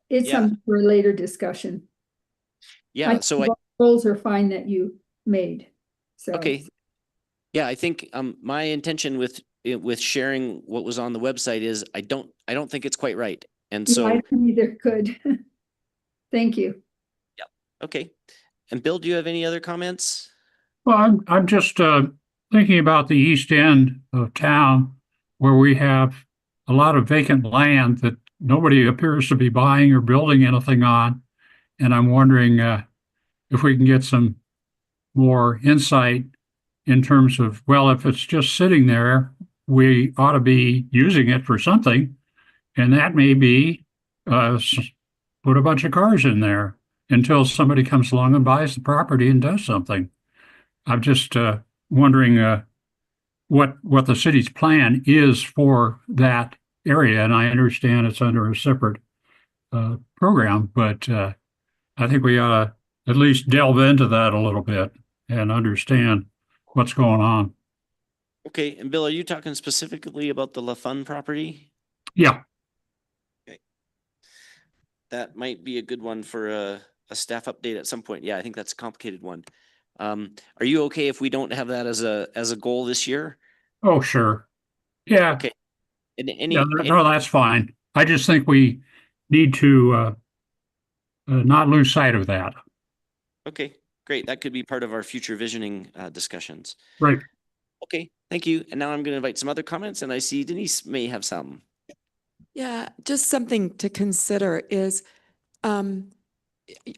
it's something for a later discussion. Yeah, so goals are fine that you made. So okay. Yeah, I think my intention with sharing what was on the website is I don't think it's quite right. And Yeah, so, I don't either. Good. Thank you. okay. And Bill, do you have any other comments? Well, I'm just thinking about the east end of town where we have a lot of vacant land that nobody appears to be buying or building anything on. And I'm wondering if we can get some more insight in terms of, well, if it's just sitting there, we ought to be using it for something. And that may be put a bunch of cars in there until somebody comes along and buys the property and does something. I'm just wondering what the city's plan is for that area. And I understand it's under a separate program, but I think we ought to at least delve into that a little bit and understand what's going on. Okay. And Bill, are you talking specifically about the LaFun property? Yeah. That might be a good one for a staff update at some point. Yeah, I think that's a complicated one. Are you okay if we don't have that as a goal this year? Oh, sure. Yeah. Okay. And any, Yeah, no, that's fine. I just think we need to not lose sight of that. okay, great. That could be part of our future visioning discussions. Right. Okay, thank you. And now I'm going to invite some other comments, and I see Denise may have some. Yeah, just something to consider is, I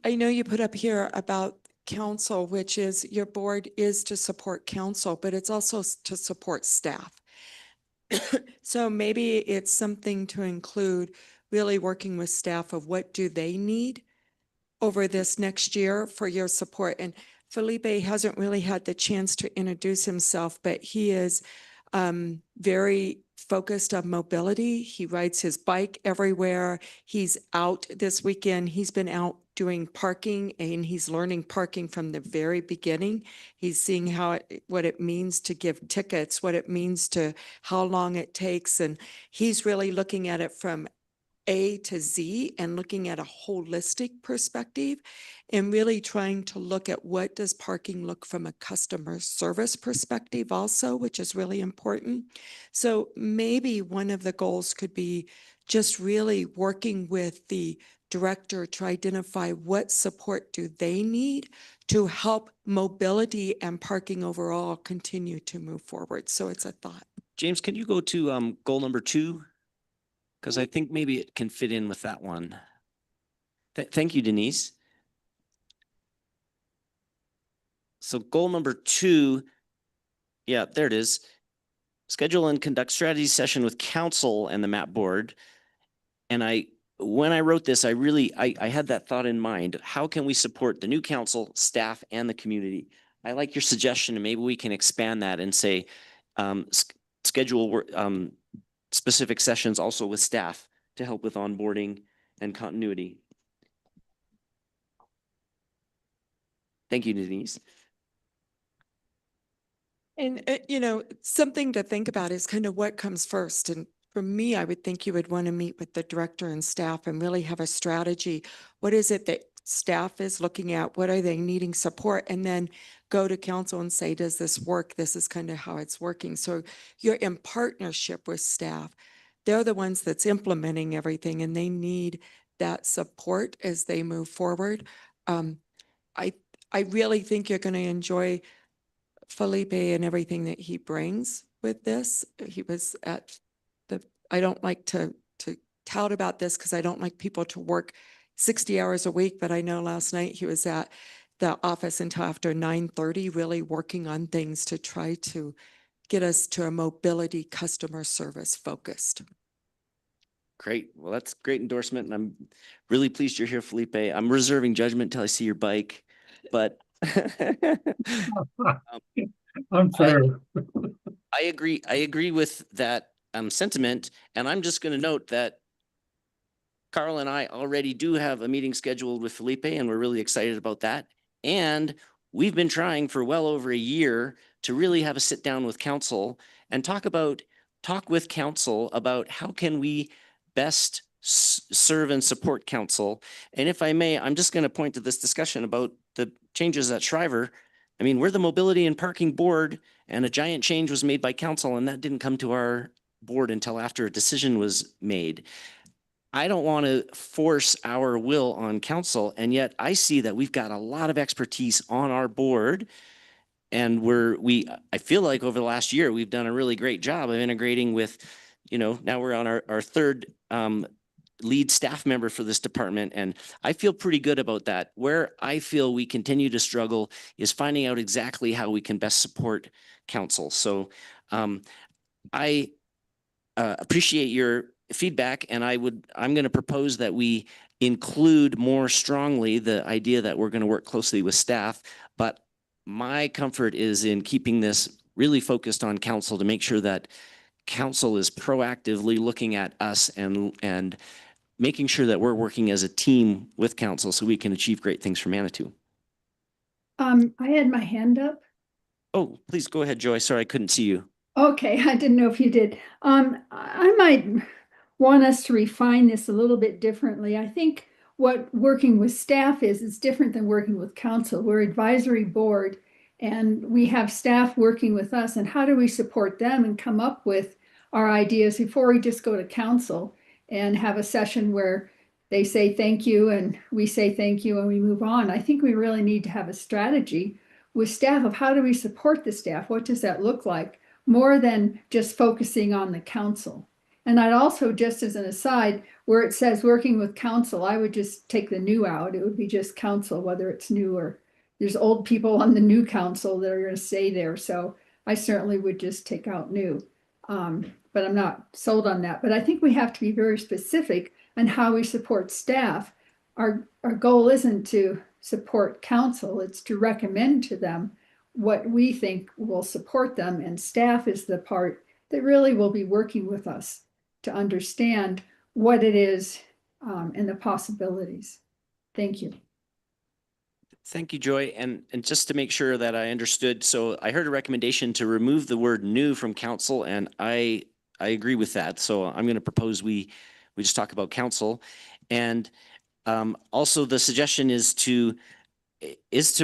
know you put up here about council, which is your board is to support council, but it's also to support staff. So maybe it's something to include really working with staff of what do they need over this next year for your support. And Felipe hasn't really had the chance to introduce himself, but he is very focused on mobility. He rides his bike everywhere. He's out this weekend. He's been out doing parking, and he's learning parking from the very beginning. He's seeing what it means to give tickets, what it means to how long it takes. And he's really looking at it from A to Z and looking at a holistic perspective and really trying to look at what does parking look from a customer service perspective also, which is really important. So maybe one of the goals could be just really working with the director to identify what support do they need to help mobility and parking overall continue to move forward. So it's a thought. James, can you go to goal number 2? Because I think maybe it can fit in with that one. Thank you, Denise. So goal number 2, yeah, there it is. Schedule and conduct strategy session with council and the MAP board. And when I wrote this, I had that thought in mind. How can we support the new council, staff, and the community? I like your suggestion, and maybe we can expand that and say, schedule specific sessions also with staff to help with onboarding and continuity. Thank you, Denise. And, something to think about is kind of what comes first. And for me, I would think you would want to meet with the director and staff and really have a strategy. What is it that staff is looking at? What are they needing support? And then go to council and say, does this work? This is kind of how it's working. So you're in partnership with staff. They're the ones that's implementing everything, and they need that support as they move forward. I really think you're going to enjoy Felipe and everything that he brings with this. He was at I don't like to tout about this because I don't like people to work 60 hours a week, but I know last night he was at the office until after 9:30, really working on things to try to get us to a mobility customer service focused. Great. Well, that's great endorsement, and I'm really pleased you're here, Felipe. I'm reserving judgment till I see your bike, but Unfair. I agree with that sentiment, and I'm just going to note that Carl and I already do have a meeting scheduled with Felipe, and we're really excited about that. And we've been trying for well over a year to really have a sit down with council and talk with council about how can we best serve and support council. And if I may, I'm just going to point to this discussion about the changes at Shriver. I mean, we're the mobility and parking board, and a giant change was made by council, and that didn't come to our board until after a decision was made. I don't want to force our will on council. And yet I see that we've got a lot of expertise on our board. And I feel like over the last year, we've done a really great job of integrating with, now we're on our third lead staff member for this department. And I feel pretty good about that. Where I feel we continue to struggle is finding out exactly how we can best support council. So I appreciate your feedback, and I'm going to propose that we include more strongly the idea that we're going to work closely with staff. But my comfort is in keeping this really focused on council to make sure that council is proactively looking at us and making sure that we're working as a team with council so we can achieve great things for Manitou. I had my hand up. Oh, please go ahead, Joy. Sorry, I couldn't see you. Okay, I didn't know if you did. I might want us to refine this a little bit differently. I think what working with staff is different than working with council. We're advisory board and we have staff working with us, and how do we support them and come up with our ideas before we just go to council and have a session where they say thank you and we say thank you and we move on. I think we really need to have a strategy with staff of how do we support the staff? What does that look like? More than just focusing on the council. And I'd also, just as an aside, where it says working with council, I would just take the new out. It would be just council, whether it's new or there's old people on the new council that are going to stay there. So I certainly would just take out new. But I'm not sold on that. But I think we have to be very specific on how we support staff. Our goal isn't to support council, it's to recommend to them what we think will support them, and staff is the part that really will be working with us to understand what it is and the possibilities. Thank you. Thank you, Joy. And just to make sure that I understood, so I heard a recommendation to remove the word new from council, and I agree with that. So I'm going to propose we just talk about council. And also the suggestion is to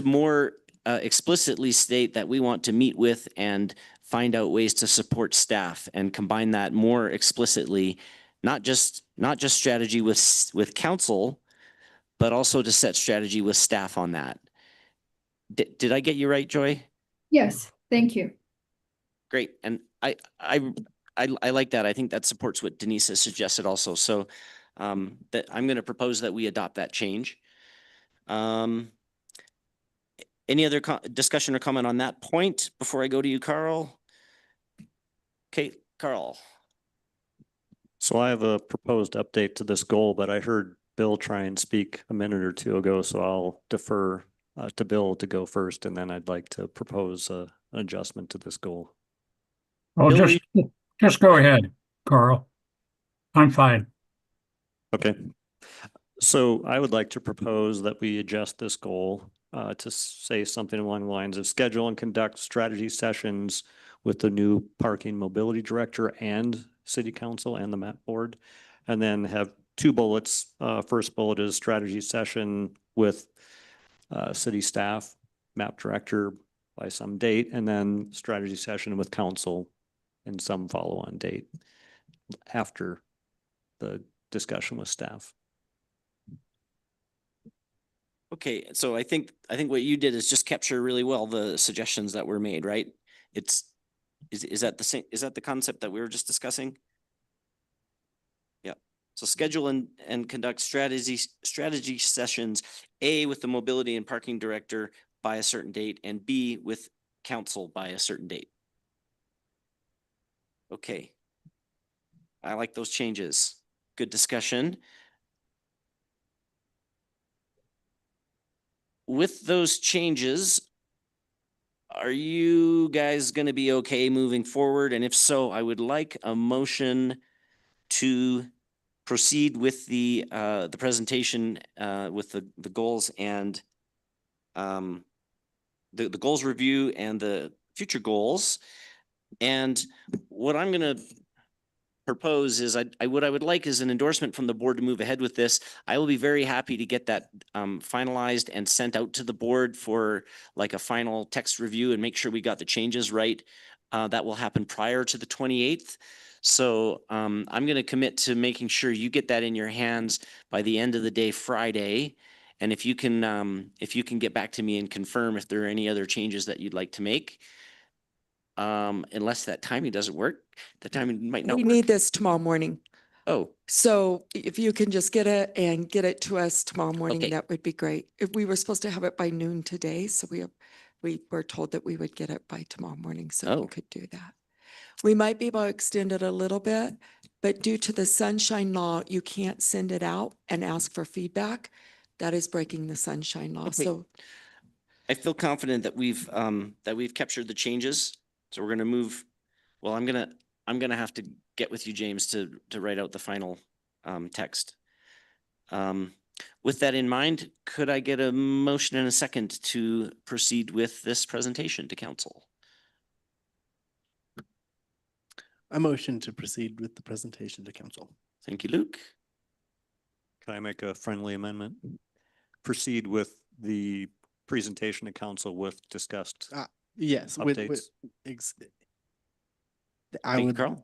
more explicitly state that we want to meet with and find out ways to support staff and combine that more explicitly, not just strategy with council, but also to set strategy with staff on that. Did I get you right, Joy? Yes, thank you. Great. And I like that. I think that supports what Denise has suggested also. So that I'm going to propose that we adopt that change. Any other discussion or comment on that point before I go to you, Carl? Okay, Carl. So I have a proposed update to this goal, but I heard Bill try and speak a minute or two ago, so I'll defer to Bill to go first, and then I'd like to propose an adjustment to this goal. Oh, Bill, just go ahead, Carl. I'm fine. Okay. So I would like to propose that we adjust this goal to say something along the lines of schedule and conduct strategy sessions with the new parking mobility director and city council and the MAP board, and then have two bullets. First bullet is strategy session with city staff, MAP director by some date, and then strategy session with council in some follow-on date after the discussion with staff. Okay, so I think what you did is just capture really well the suggestions that were made, right? Is that the same? Is that the concept that we were just discussing? Yeah. So schedule and conduct strategy sessions, A, with the mobility and parking director by a certain date, and B, with council by a certain date. Okay. I like those changes. Good discussion. With those changes, are you guys going to be okay moving forward? And if so, I would like a motion to proceed with the presentation with the goals and the goals review and the future goals. And what I'm going to propose is what I would like is an endorsement from the board to move ahead with this. I will be very happy to get that finalized and sent out to the board for like a final text review and make sure we got the changes right. That will happen prior to the 28th. So I'm going to commit to making sure you get that in your hands by the end of the day, Friday. And if you can get back to me and confirm if there are any other changes that you'd like to make. Unless that timing doesn't work, the timing might not We work. need this tomorrow morning. Oh, So if you can just get it and get it to us tomorrow morning, Okay. that would be great. If we were supposed to have it by noon today, so we were told that we would get it by tomorrow morning, so Oh. we could do that. We might be able to extend it a little bit, but due to the sunshine law, you can't send it out and ask for feedback. That is breaking the sunshine law. Okay. So I feel confident that we've captured the changes. So we're gonna move, well, I'm gonna have to get with you, James, to write out the final text. With that in mind, could I get a motion and a second to proceed with this presentation to council? I motion to proceed with the presentation to council. Thank you, Luke. Can I make a friendly amendment? Proceed with the presentation to council with discussed Yes, with, updates. I Thank you, would. Carl.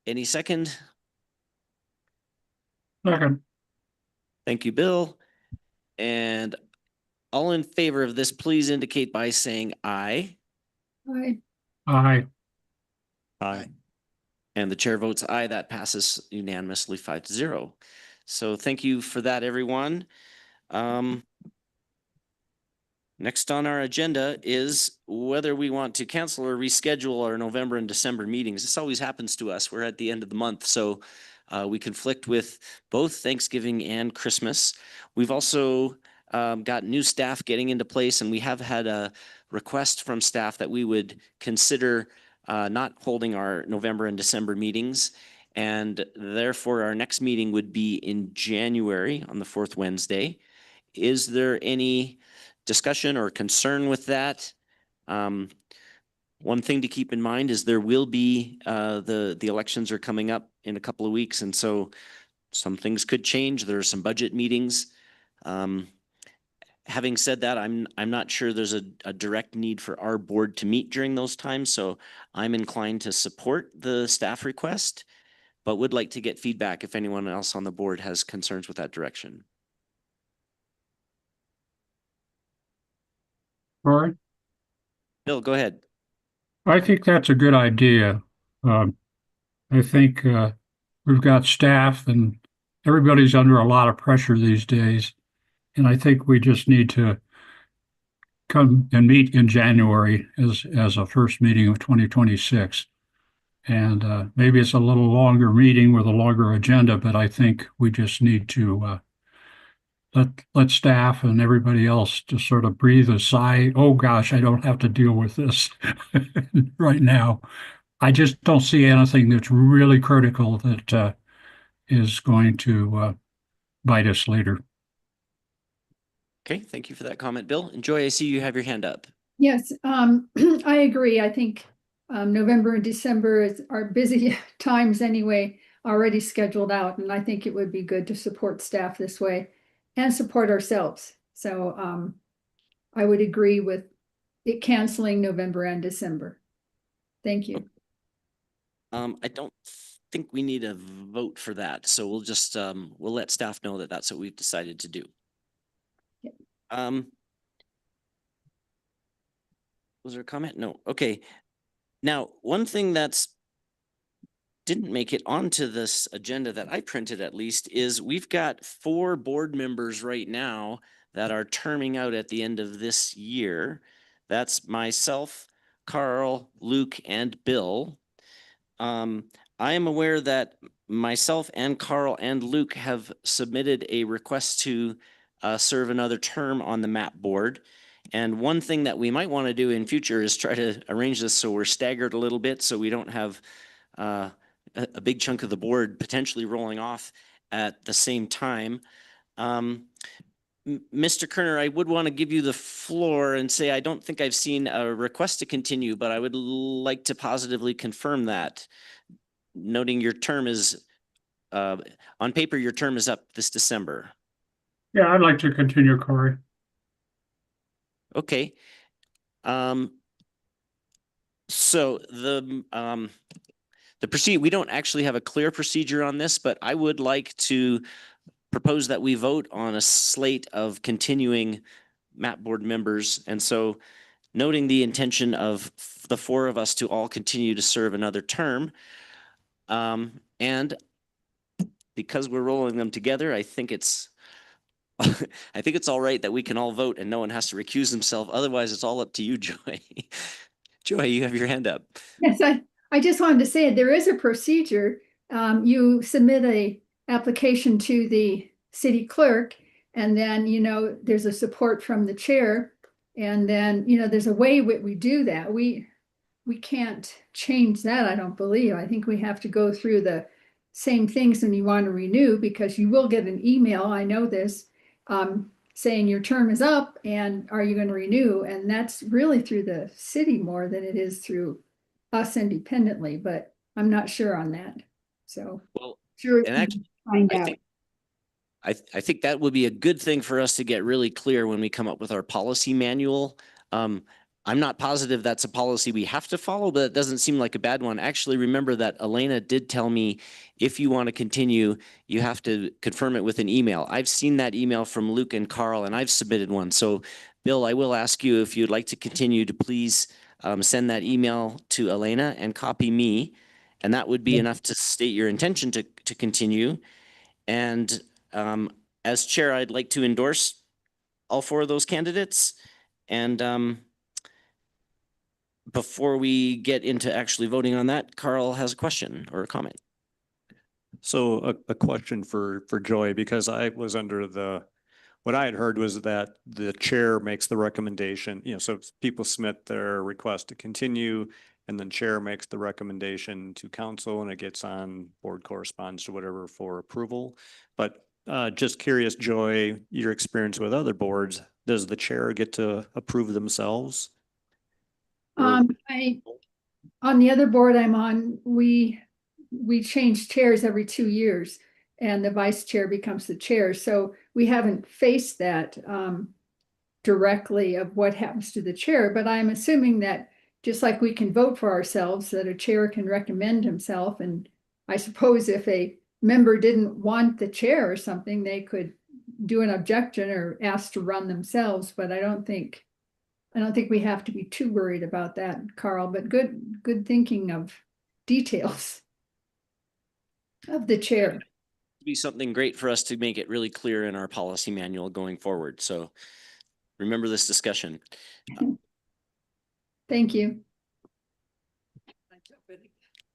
Any second? Second, Thank you, Bill. And all in favor of this, please indicate by saying aye. Aye. aye. Aye. And the chair votes aye. That passes unanimously 5-0. So thank you for that, everyone. Next on our agenda is whether we want to cancel or reschedule our November and December meetings. This always happens to us. We're at the end of the month, so we conflict with both Thanksgiving and Christmas. We've also got new staff getting into place, and we have had a request from staff that we would consider not holding our November and December meetings. And therefore, our next meeting would be in January on the fourth Wednesday. Is there any discussion or concern with that? One thing to keep in mind is there will be the elections are coming up in a couple of weeks, and so some things could change. There are some budget meetings. Having said that, I'm not sure there's a direct need for our board to meet during those times, so I'm inclined to support the staff request, but would like to get feedback if anyone else on the board has concerns with that direction. Roy, Bill, go ahead. I think that's a good idea. I think we've got staff and everybody's under a lot of pressure these days. And I think we just need to come and meet in January as a first meeting of 2026. And maybe it's a little longer meeting with a longer agenda, but I think we just need to let staff and everybody else just sort of breathe a sigh. Oh gosh, I don't have to deal with this right now. I just don't see anything that's really critical that is going to bite us later. Okay, thank you for that comment, Bill. And Joy, I see you have your hand up. Yes, I agree. I think November and December are busy times anyway, already scheduled out, and I think it would be good to support staff this way and support ourselves. So I would agree with it canceling November and December. Thank you. I don't think we need a vote for that, so we'll just we'll let staff know that that's what we've decided to do. Yep. Was there a comment? No. Okay. Now, one thing that's didn't make it onto this agenda that I printed at least is we've got 4 board members right now that are terming out at the end of this year. That's myself, Carl, Luke, and Bill. I am aware that myself and Carl and Luke have submitted a request to serve another term on the MAP board. And one thing that we might want to do in future is try to arrange this so we're staggered a little bit so we don't have a big chunk of the board potentially rolling off at the same time. Mr. Kerner, I would want to give you the floor and say I don't think I've seen a request to continue, but I would like to positively confirm that. Noting your term is, on paper, your term is up this December. Yeah, I'd like to continue, Corey. Okay. So we don't actually have a clear procedure on this, but I would like to propose that we vote on a slate of continuing MAP board members. And so noting the intention of the four of us to all continue to serve another term. And because we're rolling them together, I think it's I think it's all right that we can all vote and no one has to recuse himself. Otherwise, it's all up to you, Joy. Joy, you have your hand up. Yes, I just wanted to say there is a procedure. You submit a application to the city clerk, and then, there's a support from the chair. And then, there's a way we do that. We can't change that, I don't believe. I think we have to go through the same things when you want to renew, because you will get an email, I know this, saying your term is up and are you going to renew? And that's really through the city more than it is through us independently, but I'm not sure on that. So Well, sure, and actually, find I out. think I think that would be a good thing for us to get really clear when we come up with our policy manual. I'm not positive that's a policy we have to follow, but it doesn't seem like a bad one. Actually, remember that Elena did tell me if you want to continue, you have to confirm it with an email. I've seen that email from Luke and Carl, and I've submitted one. So, Bill, I will ask you if you'd like to continue to please send that email to Elena and copy me. And that would be enough to state your intention to continue. And as chair, I'd like to endorse all four of those candidates. And before we get into actually voting on that, Carl has a question or a comment. So a question for Joy, because I was under what I had heard was that the chair makes the recommendation, so people submit their request to continue, and then chair makes the recommendation to council and it gets on board correspondence or whatever for approval. But just curious, Joy, your experience with other boards, does the chair get to approve themselves? On the other board I'm on, we change chairs every 2 years, and the vice chair becomes the chair. So we haven't faced that directly of what happens to the chair, but I'm assuming that just like we can vote for ourselves, that a chair can recommend himself. And I suppose if a member didn't want the chair or something, they could do an objection or ask to run themselves. But I don't think we have to be too worried about that, Carl, but good thinking of details of the chair. It'd be something great for us to make it really clear in our policy manual going forward. So remember this discussion. Thank you.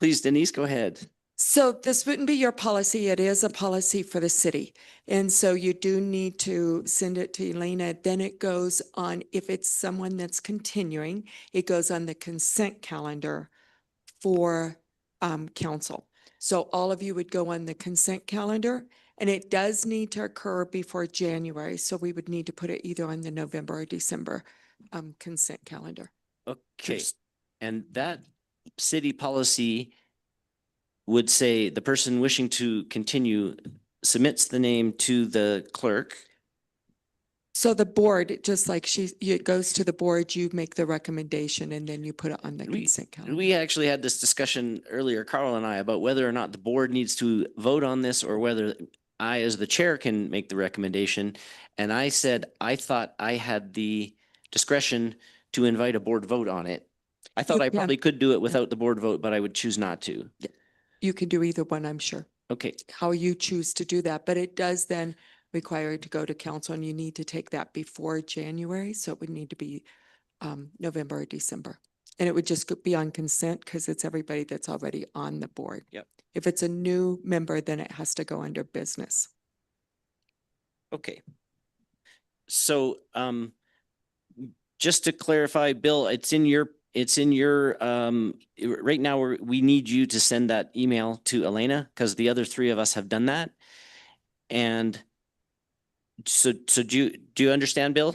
Please, Denise, go ahead. So this wouldn't be your policy. It is a policy for the city. And so you do need to send it to Elena. Then it goes on, if it's someone that's continuing, it goes on the consent calendar for council. So all of you would go on the consent calendar, and it does need to occur before January. So we would need to put it either on the November or December consent calendar. Okay. And that city policy would say the person wishing to continue submits the name to the clerk. So the board, just like it goes to the board, you make the recommendation and then you put it on the consent calendar. We actually had this discussion earlier, Carl and I, about whether or not the board needs to vote on this or whether I, as the chair, can make the recommendation. And I said, I thought I had the discretion to invite a board vote on it. I thought I probably could do it without the board vote, but I would choose not to. You can do either one, I'm sure. Okay. How you choose to do that, but it does then require it to go to council, and you need to take that before January. So it would need to be November or December. And it would just be on consent because it's everybody that's already on the board. Yep. If it's a new member, then it has to go under business. Okay. So just to clarify, Bill, it's in your right now we need you to send that email to Elena because the other three of us have done that. And so do you understand, Bill?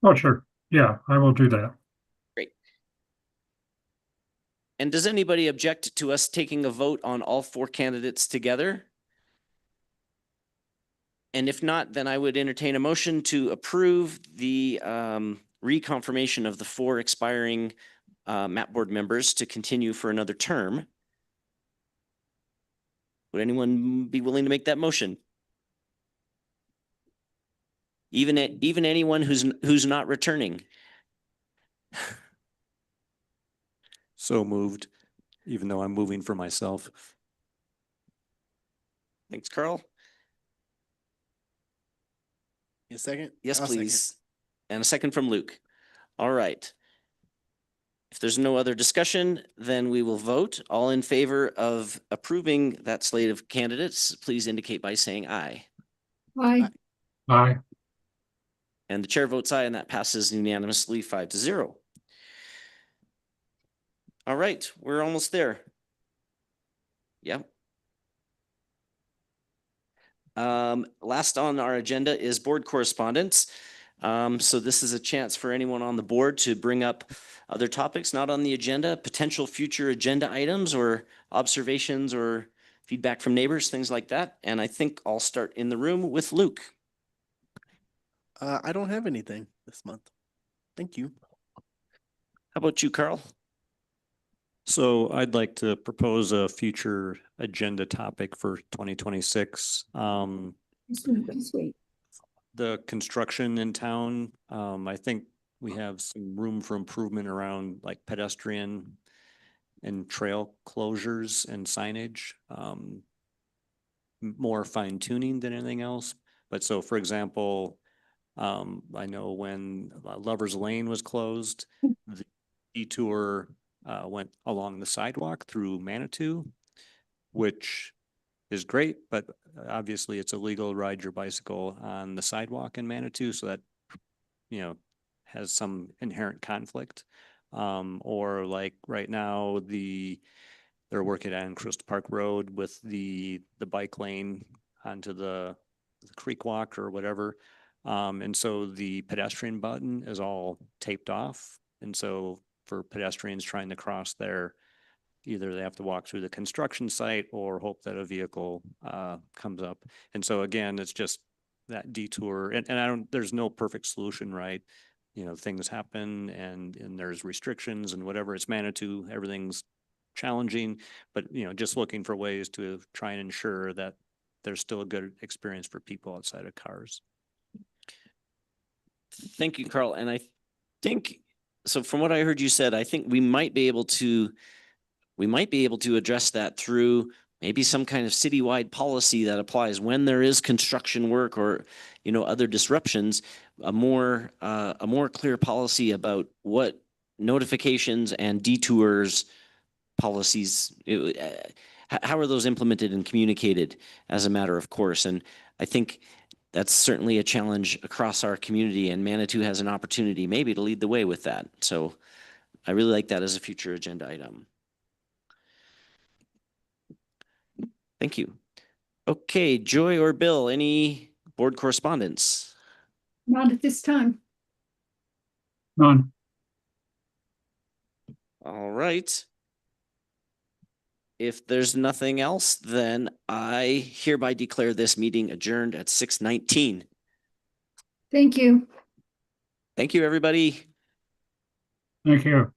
Oh, sure. Yeah, I will do that. Great. And does anybody object to us taking a vote on all four candidates together? And if not, then I would entertain a motion to approve the reconfirmation of the four expiring map board members to continue for another term. Would anyone be willing to make that motion? Even anyone who's not returning? So moved, even though I'm moving for myself. Thanks, Carl. A second? Yes, I'll second. please. And a second from Luke. All right. If there's no other discussion, then we will vote. All in favor of approving that slate of candidates, please indicate by saying aye. Aye. Aye. And the chair votes aye, and that passes unanimously 5-0. All right, we're almost there. Yep. Last on our agenda is board correspondence. So this is a chance for anyone on the board to bring up other topics not on the agenda, potential future agenda items or observations or feedback from neighbors, things like that. And I think I'll start in the room with Luke. I don't have anything this month. Thank you. How about you, Carl? So I'd like to propose a future agenda topic for 2026. Just wait. The construction in town, I think we have some room for improvement around like pedestrian and trail closures and signage. More fine tuning than anything else. But so for example, I know when Lover's Lane was closed, the detour went along the sidewalk through Manitou, which is great, but obviously it's illegal to ride your bicycle on the sidewalk in Manitou, so that, you know, has some inherent conflict. Or like right now, they're working on Crystal Park Road with the bike lane onto the creek walk or whatever. And so the pedestrian button is all taped off. And so for pedestrians trying to cross there, either they have to walk through the construction site or hope that a vehicle comes up. And so again, it's just that detour, and there's no perfect solution, right? You know, things happen and there's restrictions and whatever. It's Manitou, everything's challenging, but you know, just looking for ways to try and ensure that there's still a good experience for people outside of cars. Thank you, Carl. And I think, so from what I heard you said, I think we might be able to address that through maybe some kind of citywide policy that applies when there is construction work or, you know, other disruptions, a more clear policy about what notifications and detours policies, how are those implemented and communicated as a matter of course? And I think that's certainly a challenge across our community, and Manitou has an opportunity maybe to lead the way with that. So I really like that as a future agenda item. Thank you. Okay, Joy or Bill, any board correspondence? Not at this time. None. All right. If there's nothing else, then I hereby declare this meeting adjourned at 6:19. Thank you. Thank you, everybody. Thank you.